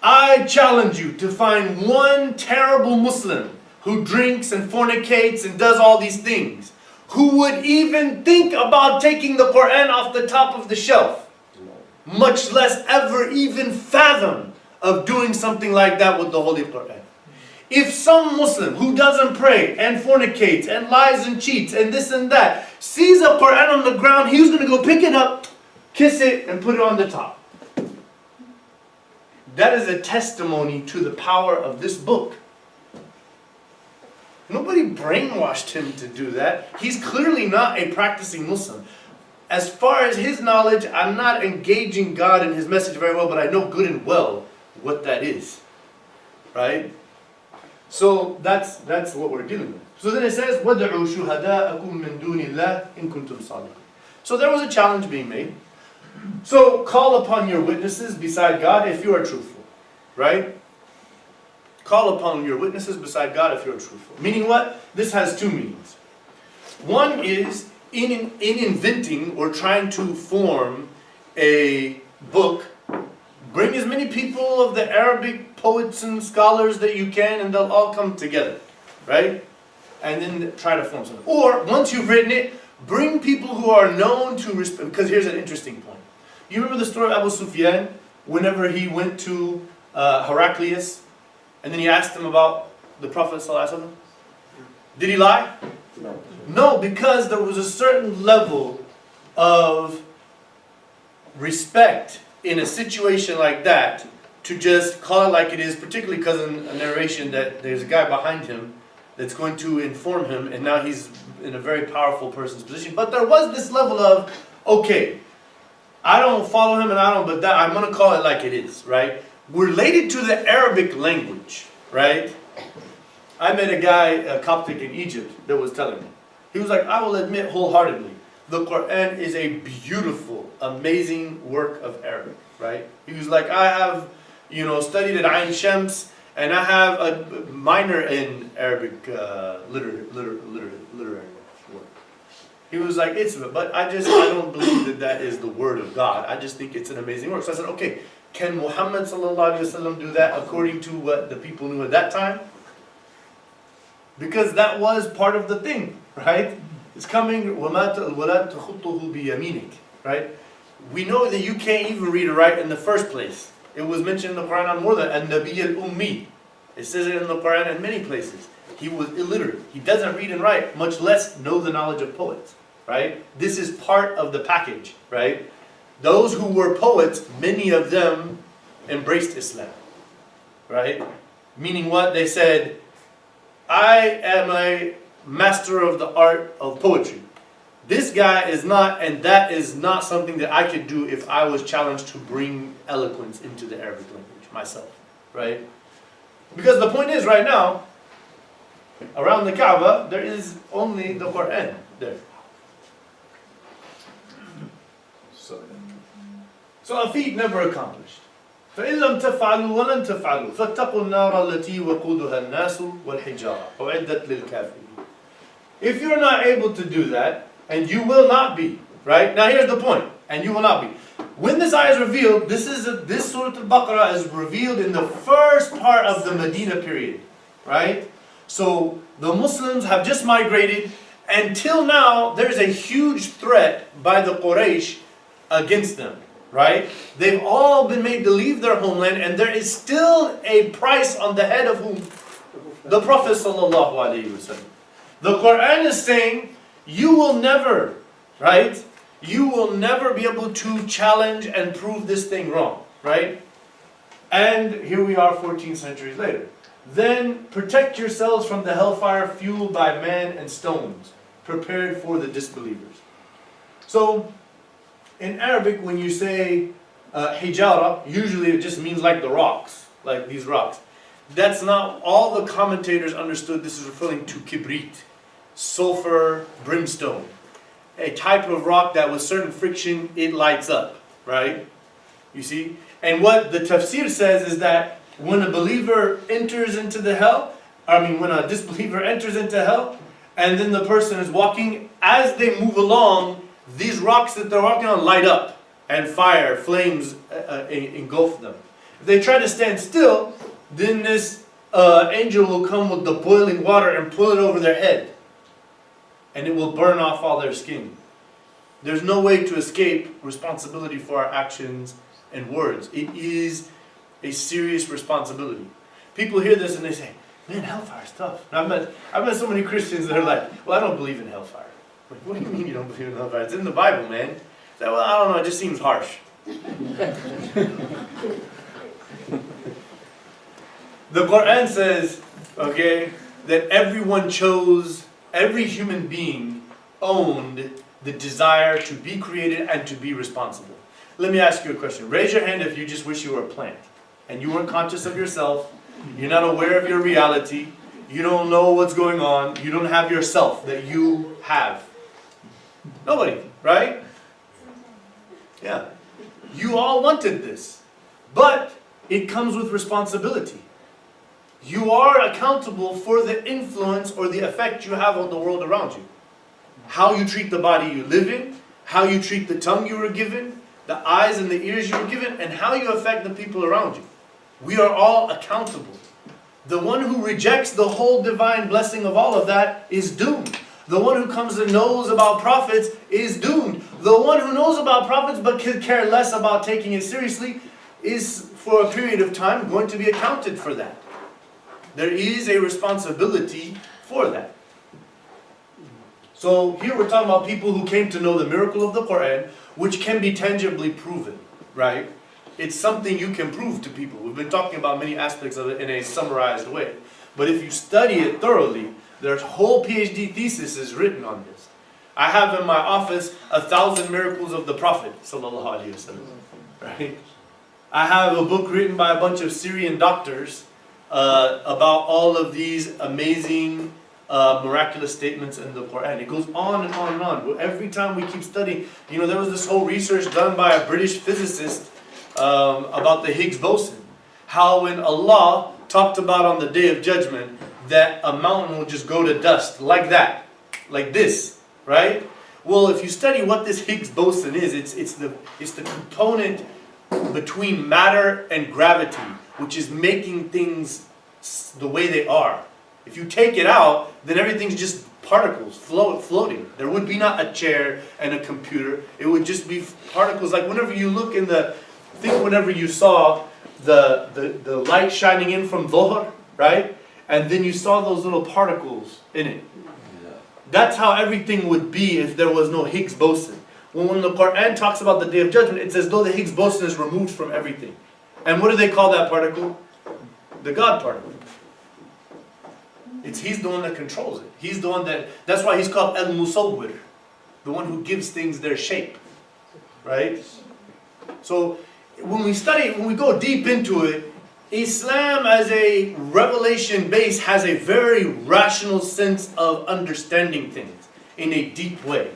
Speaker 1: I challenge you to find one terrible Muslim who drinks and fornicates and does all these things, who would even think about taking the Quran off the top of the shelf. Much less ever even fathom of doing something like that with the Holy Quran. If some Muslim who doesn't pray and fornicates and lies and cheats and this and that sees a Quran on the ground, he's going to go pick it up, kiss it, and put it on the top. That is a testimony to the power of this book. Nobody brainwashed him to do that. He's clearly not a practicing Muslim. As far as his knowledge, I'm not engaging God in his message very well, but I know good and well what that is. Right? So that's what we're dealing with. So then it says, وَدْعُوا شُهَدَاءَكُم مِّن دُونِ اللَّهِ إِن كُنتُمْ صَادِقِينَ. So there was a challenge being made. So call upon your witnesses beside God if you are truthful. Right? Call upon your witnesses beside God if you are truthful. Meaning what? This has two meanings. One is, in inventing or trying to form a book, bring as many people of the Arabic poets and scholars that you can, and they'll all come together, right? And then try to form something. Or, once you've written it, bring people who are known to respect. Because here's an interesting point. You remember the story of Abu Sufyan, whenever he went to Heraclius, and then he asked him about the Prophet ﷺ? Did he lie?
Speaker 3: No.
Speaker 1: No, because there was a certain level of respect in a situation like that to just call it like it is, particularly because in a narration that there's a guy behind him that's going to inform him, and now he's in a very powerful person's position. But there was this level of, okay, I don't follow him and but that I'm going to call it like it is, right? Related to the Arabic language, right? I met a guy, a Coptic in Egypt, that was telling me. He was like, I will admit wholeheartedly, the Quran is a beautiful, amazing work of Arabic, right? He was like, I have, studied at Ain Shams, and I have a minor in Arabic literary work. He was like, it's, but I don't believe that that is the word of God. I just think it's an amazing word. So I said, okay, can Muhammad sallallahu alaihi wasallam do that according to what the people knew at that time? Because that was part of the thing, right? It's coming, وَلَا تَخُطُّهُ بِيَمِينِكَ, right? We know that you can't even read or write in the first place. It was mentioned in the Quran on more than النَّبِيَّ الْأُمِّي. It says it in the Quran in many places. He was illiterate. He doesn't read and write, much less know the knowledge of poets, right? This is part of the package, right? Those who were poets, many of them embraced Islam, right? Meaning what? They said, I am a master of the art of poetry. This guy is not, and that is not something that I could do if I was challenged to bring eloquence into the Arabic language myself, right? Because the point is, right now, around the Kaaba, there is only the Quran there. So a feat never accomplished. فإن لم تفعلوا ولن تفعلوا فاتقوا النار التي وقودها الناس والحجارة أعدت للكافرين. If you're not able to do that, and you will not be, right? Now here's the point, and you will not be. When this ayah is revealed, this Surah Al-Baqarah is revealed in the first part of the Medina period, right? So the Muslims have just migrated. Until now, there's a huge threat by the Quraysh against them, right? They've all been made to leave their homeland, and there is still a price on the head of whom? The Prophet sallallahu alaihi wasallam. The Quran is saying, you will never, right? You will never be able to challenge and prove this thing wrong, right? And here we are 14 centuries later. Then protect yourselves from the hellfire fueled by man and stones, prepared for the disbelievers. So, in Arabic, when you say hijara, usually it just means like the rocks, like these rocks. That's not, all the commentators understood this is referring to kibrit, sulfur, brimstone. A type of rock that with certain friction, it lights up, right? You see? And what the tafsir says is that when a believer enters into the hell, when a disbeliever enters into hell, and then the person is walking, as they move along, these rocks that they're walking on light up, and fire, flames engulf them. If they try to stand still, then this angel will come with the boiling water and pull it over their head. And it will burn off all their skin. There's no way to escape responsibility for our actions and words. It is a serious responsibility. People hear this and they say, man, hellfire's tough. And I've met so many Christians that are like, well, I don't believe in hellfire. Like, what do you mean you don't believe in hellfire? It's in the Bible, man. Say, well, I don't know, it just seems harsh. The Quran says, okay, that every human being owned the desire to be created and to be responsible. Let me ask you a question. Raise your hand if you just wish you were a plant and you weren't conscious of yourself, you're not aware of your reality, you don't know what's going on, you don't have yourself that you have. Nobody, right? Yeah. You all wanted this, but it comes with responsibility. You are accountable for the influence or the effect you have on the world around you. How you treat the body you live in, how you treat the tongue you were given, the eyes and the ears you were given, and how you affect the people around you. We are all accountable. The one who rejects the whole divine blessing of all of that is doomed. The one who comes and knows about prophets is doomed. The one who knows about prophets but could care less about taking it seriously is, for a period of time, going to be accounted for that. There is a responsibility for that. So here we're talking about people who came to know the miracle of the Quran, which can be tangibly proven, right? It's something you can prove to people. We've been talking about many aspects of it in a summarized way. But if you study it thoroughly, there's whole PhD theses written on this. I have in my office 1,000 miracles of the Prophet sallallahu alaihi wasallam, right? I have a book written by a bunch of Syrian doctors about all of these amazing miraculous statements in the Quran. It goes on and on and on. Every time we keep studying, there was this whole research done by a British physicist about the Higgs boson. How when Allah talked about on the Day of Judgment that a mountain will just go to dust like that, like this, right? Well, if you study what this Higgs boson is, it's the component between matter and gravity, which is making things the way they are. If you take it out, then everything's just particles floating. There would be not a chair and a computer. It would just be particles. Like whenever you look in whenever you saw the light shining in from Dhuhr, right? And then you saw those little particles in it. That's how everything would be if there was no Higgs boson. When the Quran talks about the Day of Judgment, it's as though the Higgs boson is removed from everything. And what do they call that particle? The God particle. He's the one that controls it. He's the one that's why he's called Al-Musawwir, the one who gives things their shape. Right? So when we go deep into it, Islam as a revelation base has a very rational sense of understanding things in a deep way.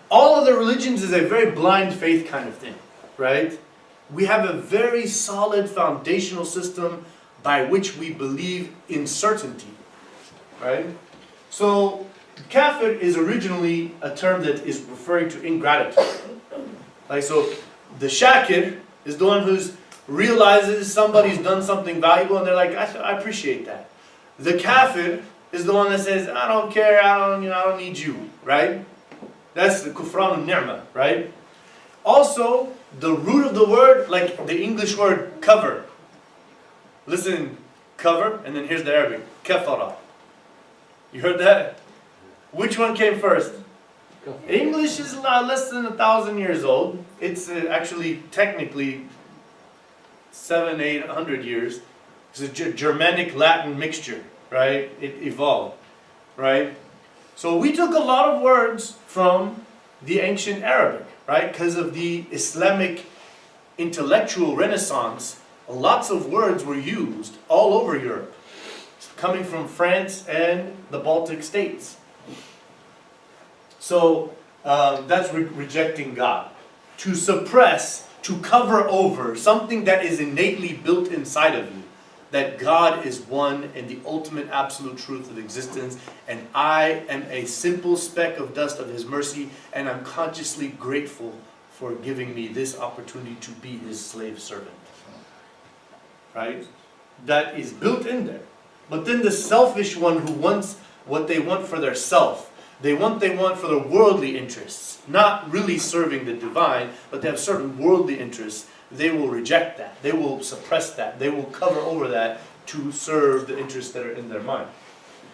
Speaker 1: All of the religions is a very blind faith kind of thing, right? We have a very solid foundational system by which we believe in certainty, right? So, kafir is originally a term that is referring to ingratitude. Like, so the shakir is the one who realizes somebody's done something valuable and they're like, I appreciate that. The kafir is the one that says, I don't care, I don't need you, right? That's the kufran al-ni'mah, right? Also, the root of the word, like the English word cover. Listen, cover, and then here's the Arabic, kafara. You heard that? Which one came first? English is less than 1,000 years old. It's actually technically 700-800 years. It's a Germanic Latin mixture, right? It evolved, right? So we took a lot of words from the ancient Arabic, right? Because of the Islamic intellectual renaissance, lots of words were used all over Europe, coming from France and the Baltic states. So that's rejecting God. To suppress, to cover over something that is innately built inside of you. That God is one and the ultimate absolute truth of existence. And I am a simple speck of dust of His mercy. And I'm consciously grateful for giving me this opportunity to be His slave servant. Right? That is built in there. But then the selfish one who wants what they want for their self. They want for their worldly interests. Not really serving the divine, but they have certain worldly interests. They will reject that. They will suppress that. They will cover over that to serve the interests that are in their mind.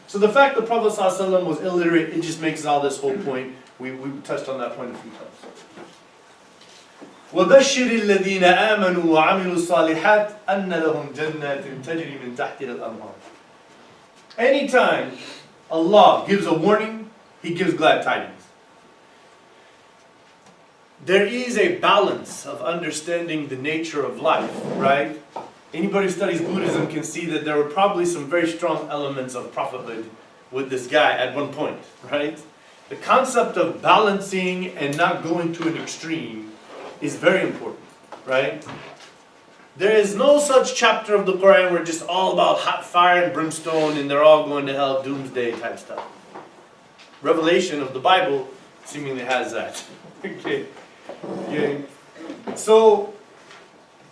Speaker 1: So the fact that Prophet ﷺ was illiterate, it just makes all this whole point. We touched on that point a few times. وَبَشِّرِ الَّذِينَ آمَنُوا وَعَمِلُوا الصَّالِحَاتِ أَنَّ لَهُمْ جَنَّاتٍ تَجْرِي مِنْ تَحْتِهَا الْأَنْهَارُ. Anytime Allah gives a warning, He gives glad tidings. There is a balance of understanding the nature of life, right? Anybody who studies Buddhism can see that there were probably some very strong elements of prophethood with this guy at one point, right? The concept of balancing and not going to an extreme is very important, right? There is no such chapter of the Quran where it's just all about hot fire and brimstone and they're all going to hell, doomsday type stuff. Revelation of the Bible seemingly has that. Okay. Yeah. So,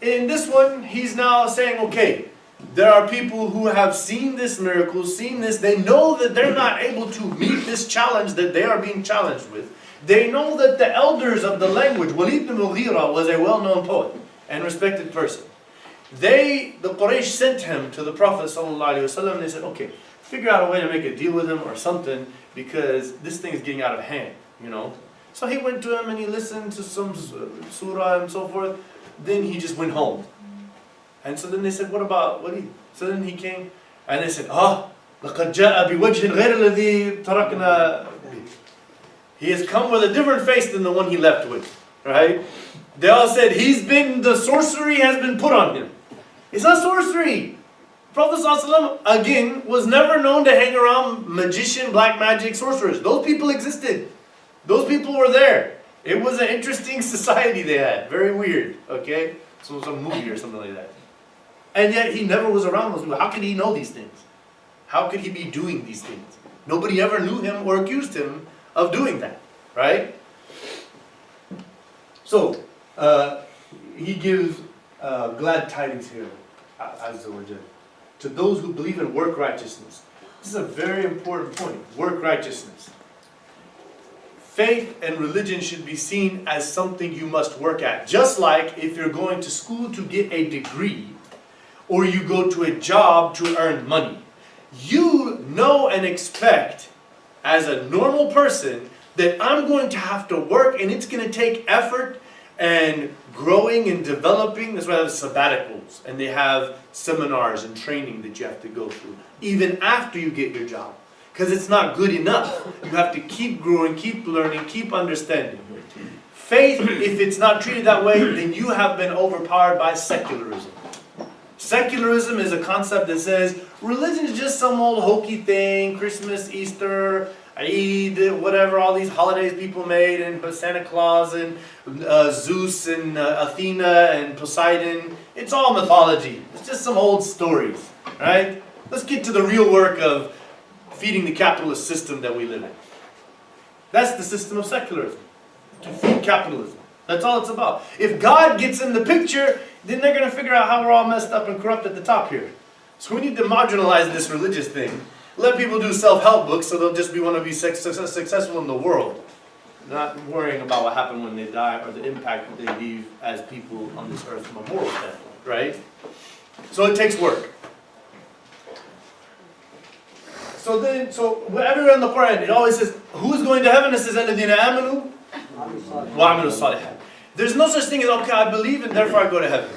Speaker 1: in this one, he's now saying, okay, there are people who have seen this miracle, seen this, they know that they're not able to meet this challenge that they are being challenged with. They know that the elders of the language, Walid ibn Mughira was a well-known poet and respected person. The Quraysh sent him to the Prophet ﷺ and they said, okay, figure out a way to make a deal with him or something because this thing is getting out of hand, you know. So he went to him and he listened to some surah and so forth. Then he just went home. And so then they said, what about Walid? So then he came and they said, لَقَدْ جَاءَ بِوَجْهٍ غَيْرِ الَّذِي تَرَكْنَا بِهِ. He has come with a different face than the one he left with. Right? They all said, the sorcery has been put on him. It's not sorcery. Prophet ﷺ, again, was never known to hang around magician, black magic, sorcerers. Those people existed. Those people were there. It was an interesting society they had. Very weird, okay? So some movie or something like that. And yet he never was around those people. How could he know these things? How could he be doing these things? Nobody ever knew him or accused him of doing that, right? So, he gives glad tidings here, Azza wa Jal, to those who believe in work righteousness. This is a very important point, work righteousness. Faith and religion should be seen as something you must work at. Just like if you're going to school to get a degree, or you go to a job to earn money. You know and expect, as a normal person, that I'm going to have to work and it's going to take effort and growing and developing. That's why they have sabbaticals and they have seminars and training that you have to go through, even after you get your job. Because it's not good enough. You have to keep growing, keep learning, keep understanding. Faith, if it's not treated that way, then you have been overpowered by secularism. Secularism is a concept that says religion is just some old hokey thing, Christmas, Easter, Eid, whatever, all these holidays people made, and Santa Claus, and Zeus, and Athena, and Poseidon. It's all mythology. It's just some old stories, right? Let's get to the real work of feeding the capitalist system that we live in. That's the system of secularism. To feed capitalism. That's all it's about. If God gets in the picture, then they're going to figure out how we're all messed up and corrupt at the top here. So we need to marginalize this religious thing. Let people do self-help books so they'll just want to be successful in the world. Not worrying about what happened when they die or the impact that they leave as people on this earth from a moral standpoint, right? So it takes work. So everywhere in the Quran, it always says, who's going to heaven? It says, الَّذِينَ آمَنُوا وَعَمِلُوا الصَّالِحَاتِ. There's no such thing as, okay, I believe and therefore I go to heaven.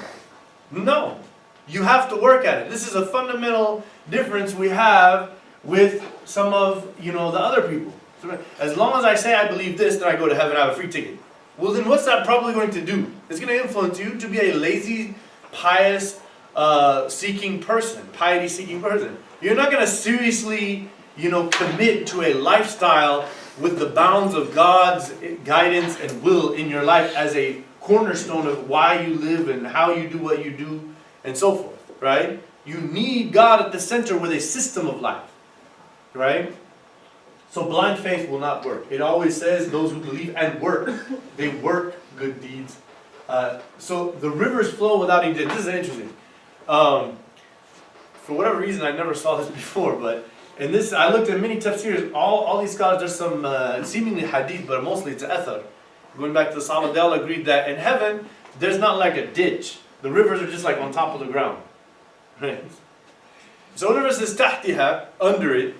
Speaker 1: No. You have to work at it. This is a fundamental difference we have with some of, the other people. As long as I say I believe this, then I go to heaven, I have a free ticket. Well, then what's that probably going to do? It's going to influence you to be a lazy, pious, piety-seeking person. You're not going to seriously, commit to a lifestyle with the bounds of God's guidance and will in your life as a cornerstone of why you live and how you do what you do and so forth, right? You need God at the center with a system of life, right? So blind faith will not work. It always says those who believe and work, they work good deeds. So the rivers flow without any ditch. This is interesting. For whatever reason, I never saw this before, but in this, I looked at many tafsirs. All these scholars, there's some seemingly hadith, but mostly it's athar. Going back to the Sahaba, they all agreed that in heaven, there's not like a ditch. The rivers are just like on top of the ground. Right? So whenever it says tahtiha, under it,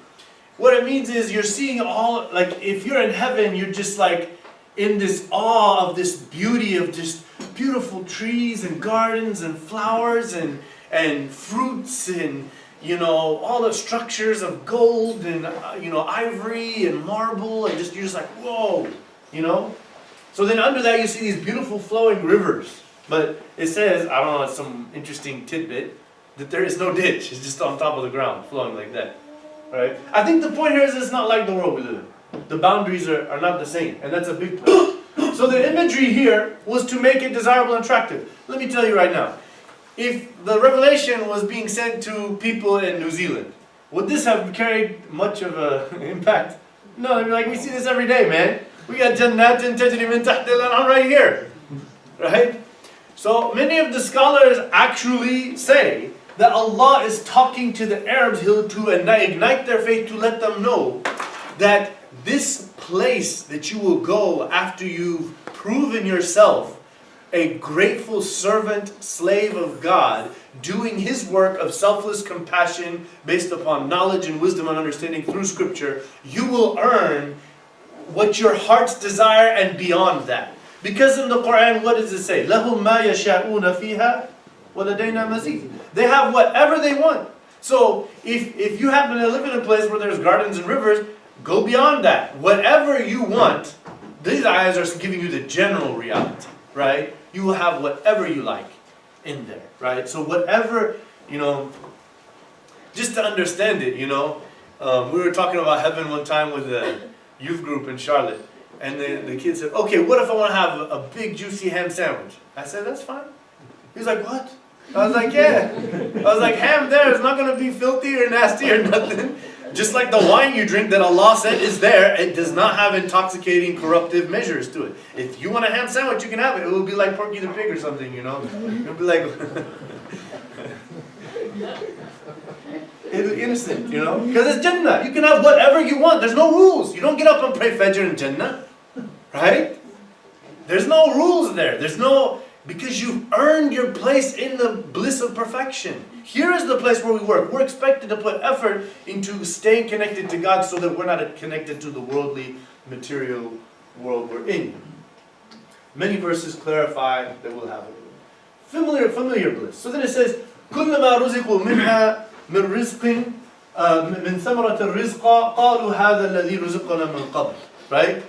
Speaker 1: what it means is you're seeing all, like if you're in heaven, you're just like in this awe of this beauty of just beautiful trees and gardens and flowers and fruits and all the structures of gold and ivory and marble and you're just like, whoa, So then under that you see these beautiful flowing rivers. But it says, I don't know, it's some interesting tidbit, that there is no ditch. It's just on top of the ground, flowing like that. Right? I think the point here is it's not like the world we live in. The boundaries are not the same, and that's a big point. So the imagery here was to make it desirable and attractive. Let me tell you right now, if the revelation was being sent to people in New Zealand, would this have carried much of an impact? No, they'd be like, we see this every day, man. We got Jannatin tajri min tahtil al-anhar right here. Right? So many of the scholars actually say that Allah is talking to the Arabs to ignite their faith, to let them know that this place that you will go after you've proven yourself a grateful servant, slave of God, doing His work of selfless compassion based upon knowledge and wisdom and understanding through Scripture, you will earn what your heart's desire and beyond that. Because in the Quran, what does it say? لَهُمْ مَا يَشَاءُونَ فِيهَا وَلَدَيْنَا مَزِيدٌ. They have whatever they want. So if you happen to live in a place where there's gardens and rivers, go beyond that. Whatever you want, these ayahs are giving you the general reality, right? You will have whatever you like in there, right? So whatever, just to understand it, we were talking about heaven one time with a youth group in Charlotte. And the kid said, okay, what if I want to have a big juicy ham sandwich? I said, that's fine. He was like, what? I was like, yeah. I was like, ham there is not going to be filthy or nasty or nothing. Just like the wine you drink that Allah said is there, it does not have intoxicating, corruptive measures to it. If you want a ham sandwich, you can have it. It will be like Porky the Pig or something, you know. It'll be like... It'll be innocent, you know. Because it's Jannah. You can have whatever you want. There's no rules. You don't get up and pray Fajr in Jannah. Right? There's no rules there. There's no... Because you've earned your place in the bliss of perfection. Here is the place where we work. We're expected to put effort into staying connected to God so that we're not connected to the worldly, material world we're in. Many verses clarify that we'll have it. Familiar bliss. So then it says, كُلَّمَا رُزِقُوا مِنْهَا مِنْ رِزْقٍ مِنْ ثَمَرَةِ الرِّزْقَ قَالُوا هَذَا الَّذِي رُزِقَنَا مِنْ قَبْلِ. Right?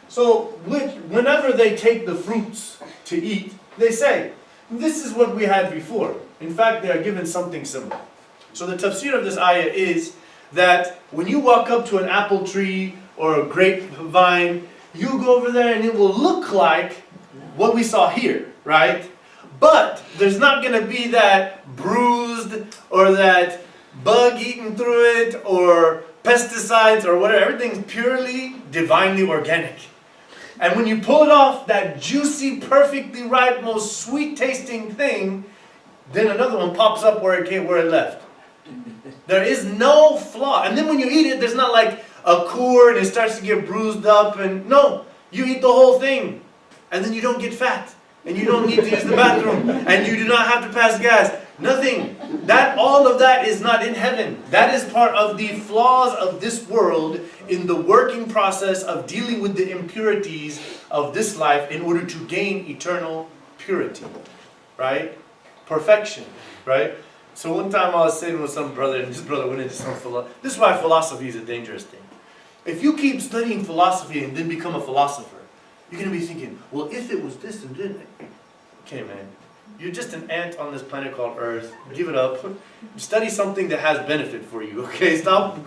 Speaker 1: So whenever they take the fruits to eat, they say, this is what we had before. In fact, they are given something similar. So the tafsir of this ayah is that when you walk up to an apple tree or a grapevine, you go over there and it will look like what we saw here, right? But there's not going to be that bruised or that bug eaten through it or pesticides or whatever. Everything's purely, divinely organic. And when you pull it off, that juicy, perfectly ripe, most sweet-tasting thing, then another one pops up where it left. There is no flaw. And then when you eat it, there's not like a core and it starts to get bruised up. And no, you eat the whole thing. And then you don't get fat. And you don't need to use the bathroom. And you do not have to pass gas. Nothing. All of that is not in heaven. That is part of the flaws of this world in the working process of dealing with the impurities of this life in order to gain eternal purity. Right? Perfection. Right? So one time I was sitting with some brother, and this brother went into some philosophy. This is why philosophy is a dangerous thing. If you keep studying philosophy and then become a philosopher, you're going to be thinking, well, if it was this and then... Okay, man. You're just an ant on this planet called Earth. Give it up. Study something that has benefit for you, okay? Stop,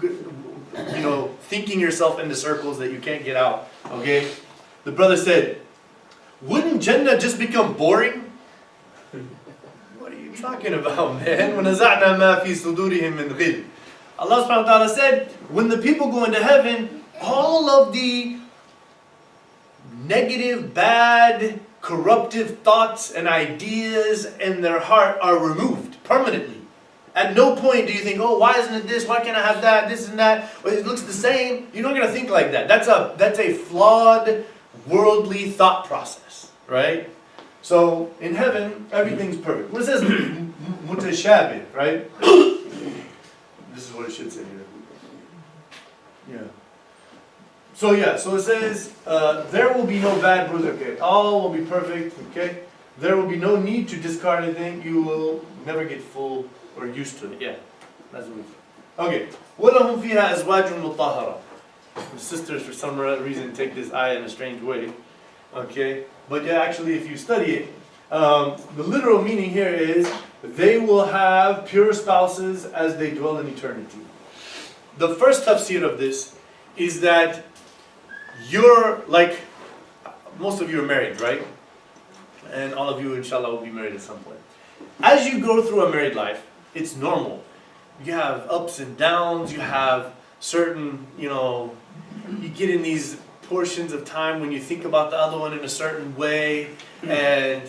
Speaker 1: thinking yourself into circles that you can't get out, okay? The brother said, wouldn't Jannah just become boring? What are you talking about, man? وَنَزَعْنَا مَا فِي صُدُورِهِمْ مِنْ غِلٍّ. Allah subhanahu wa ta'ala said, when the people go into heaven, all of the negative, bad, corruptive thoughts and ideas in their heart are removed permanently. At no point do you think, oh, why isn't it this? Why can't I have that? This and that. Well, it looks the same. You're not going to think like that. That's a flawed, worldly thought process, right? So in heaven, everything's perfect. What it says, mutashabih, right? This is what it should say here. Yeah. So it says, there will be no bad bruise, okay? All will be perfect, okay? There will be no need to discard anything. You will never get full or used to it. Yeah, that's what we say. Okay. وَلَهُمْ فِيهَا أَزْوَاجٌ مُطَهَّرَةٌ. The sisters, for some reason, take this ayah in a strange way. Okay? But yeah, actually, if you study it, the literal meaning here is, they will have pure spouses as they dwell in eternity. The first tafsir of this is that you're like, most of you are married, right? And all of you, inshallah, will be married at some point. As you go through a married life, it's normal. You have ups and downs, you have certain, you get in these portions of time when you think about the other one in a certain way, and,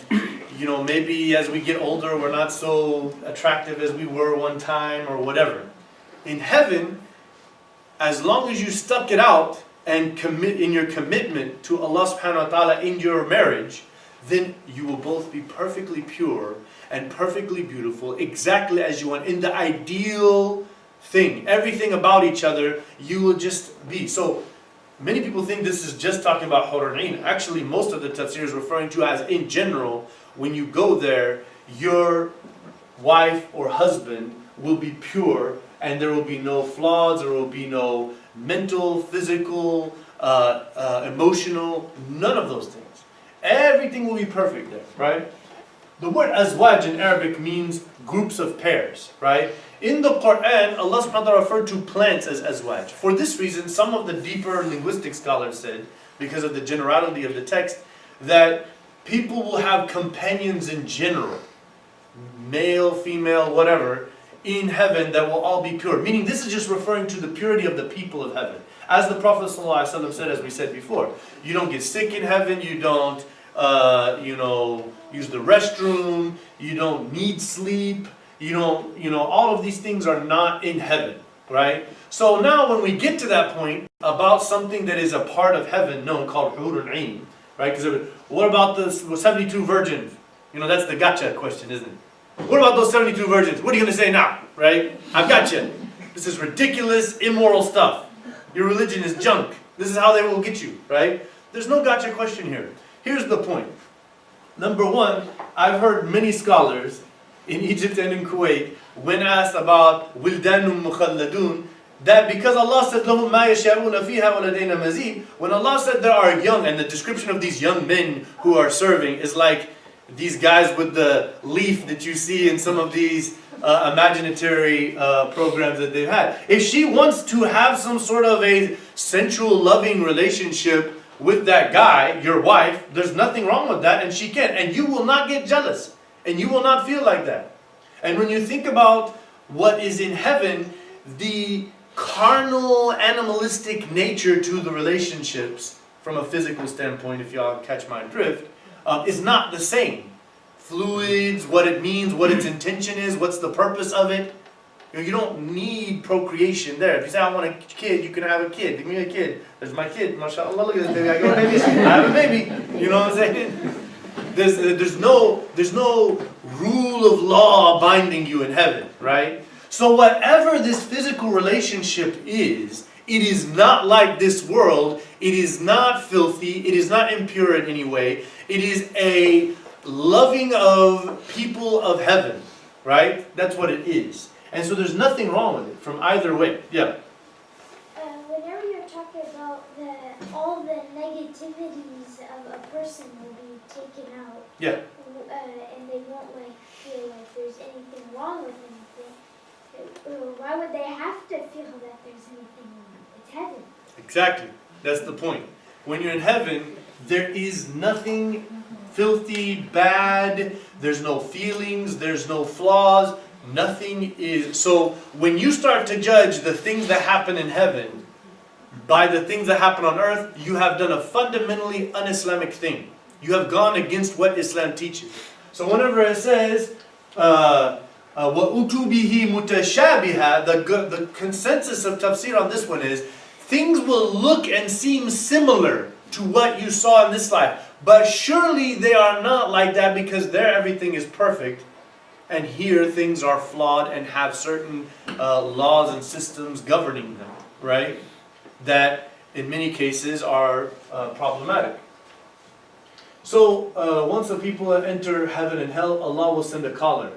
Speaker 1: maybe as we get older, we're not so attractive as we were one time, or whatever. In heaven, as long as you stuck it out, and commit in your commitment to Allah subhanahu wa ta'ala in your marriage, then you will both be perfectly pure and perfectly beautiful, exactly as you want, in the ideal thing. Everything about each other, you will just be. So, many people think this is just talking about Hur al-Ain. Actually, most of the tafsir is referring to as, in general, when you go there, your wife or husband will be pure, and there will be no flaws, there will be no mental, physical, emotional, none of those things. Everything will be perfect there, right? The word azwaj in Arabic means groups of pairs, right? In the Quran, Allah subhanahu wa ta'ala referred to plants as azwaj. For this reason, some of the deeper linguistic scholars said, because of the generality of the text, that people will have companions in general, male, female, whatever, in heaven that will all be pure. Meaning this is just referring to the purity of the people of heaven. As the Prophet ﷺ said, as we said before, you don't get sick in heaven, you don't use the restroom, you don't need sleep, all of these things are not in heaven, right? So now when we get to that point about something that is a part of heaven known called Hurun Ain, right? Because what about the 72 virgins? That's the gotcha question, isn't it? What about those 72 virgins? What are you going to say now, right? I've got you. This is ridiculous, immoral stuff. Your religion is junk. This is how they will get you, right? There's no gotcha question here. Here's the point. Number one, I've heard many scholars in Egypt and in Kuwait, when asked about wildanun mukhalladun, that because Allah said lahum ma yasha'una fiha wa ladayna mazid, when Allah said there are young, and the description of these young men who are serving is like these guys with the leaf that you see in some of these imaginary programs that they've had. If she wants to have some sort of a sensual, loving relationship with that guy, your wife, there's nothing wrong with that, and she can. And you will not get jealous, and you will not feel like that. And when you think about what is in heaven, the carnal, animalistic nature to the relationships, from a physical standpoint, if y'all catch my drift, is not the same. Fluids, what it means, what its intention is, what's the purpose of it. You don't need procreation there. If you say, I want a kid, you can have a kid. Give me a kid. There's my kid. MashaAllah, look at this baby. I got a baby. I have a baby. You know what I'm saying? There's no rule of law binding you in heaven, right? So whatever this physical relationship is, it is not like this world. It is not filthy. It is not impure in any way. It is a loving of people of heaven, right? That's what it is. And so there's nothing wrong with it from either way. Yeah.
Speaker 3: Whenever you're talking about all the negativities of a person will be taken out.
Speaker 1: Yeah.
Speaker 3: And they won't feel like there's anything wrong with anything. Why would they have to feel that there's anything wrong? It's heaven.
Speaker 1: Exactly. That's the point. When you're in heaven, there is nothing filthy, bad. There's no feelings. There's no flaws. Nothing is. So when you start to judge the things that happen in heaven by the things that happen on earth, you have done a fundamentally un-Islamic thing. You have gone against what Islam teaches. So whenever it says وَأُتُوا بِهِ مُتَشَابِهًا, the consensus of tafsir on this one is things will look and seem similar to what you saw in this life, but surely they are not like that, because there everything is perfect. And here things are flawed and have certain laws and systems governing them, right? That in many cases are problematic. So once the people enter heaven and hell, Allah will send a caller.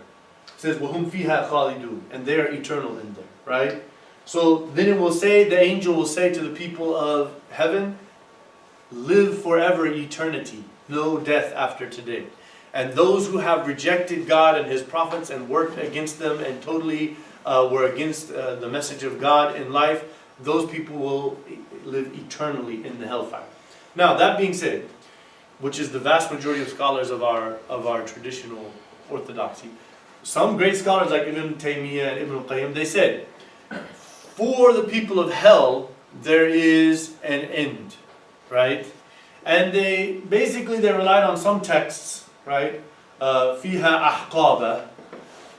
Speaker 1: It says, وَهُمْ فِيهَا خَالِدُونَ, and they are eternal in there, right? So then it will say, the angel will say to the people of heaven, live forever eternity, no death after today. And those who have rejected God and His prophets and worked against them and totally were against the message of God in life, those people will live eternally in the hellfire. Now, that being said, which is the vast majority of scholars of our traditional orthodoxy, some great scholars like Ibn Taymiyyah and Ibn Qayyim, they said, for the people of hell, there is an end, right? And they relied on some texts, right? Fiha ahqaba,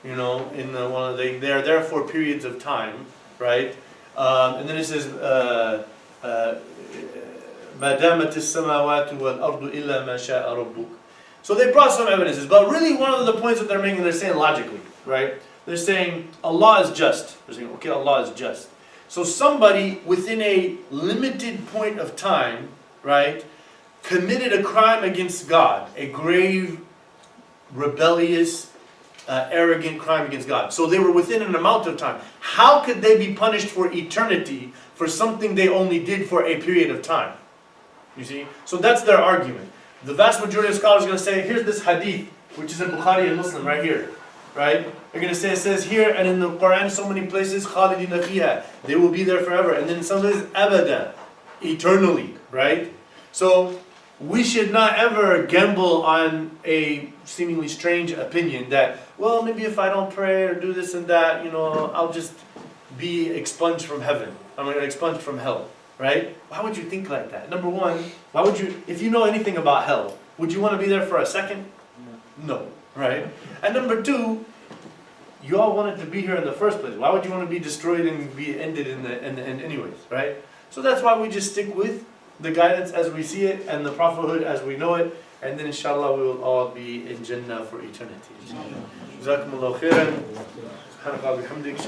Speaker 1: in one of they are there for periods of time, right? And then it says, مَدَامَتِ السَّمَاوَاتُ وَالْأَرْضُ إِلَّا مَا شَاءَ رَبُّكَ. So they brought some evidences, but really one of the points that they're making, they're saying logically, right? They're saying Allah is just. They're saying, okay, Allah is just. So somebody within a limited point of time, right, committed a crime against God, a grave, rebellious, arrogant crime against God. So they were within an amount of time. How could they be punished for eternity for something they only did for a period of time? You see? So that's their argument. The vast majority of scholars are going to say, here's this hadith, which is in Bukhari and Muslim right here. Right? They're going to say, it says here, and in the Quran, so many places, خَالِدِينَ فِيهَا, they will be there forever. And then some places, abada, eternally. Right? So we should not ever gamble on a seemingly strange opinion that, well, maybe if I don't pray or do this and that, I'll just be expunged from heaven. I'm going to expunged from hell, right? Why would you think like that? Number one, why would you, if you know anything about hell, would you want to be there for a second? No, right? And number two, you all wanted to be here in the first place. Why would you want to be destroyed and be ended in the end anyways, right? So that's why we just stick with the guidance as we see it and the prophethood as we know it, and then inshallah we will all be in Jannah for eternity. Jazakumullahu khairan. Subhanakallah bihamdik.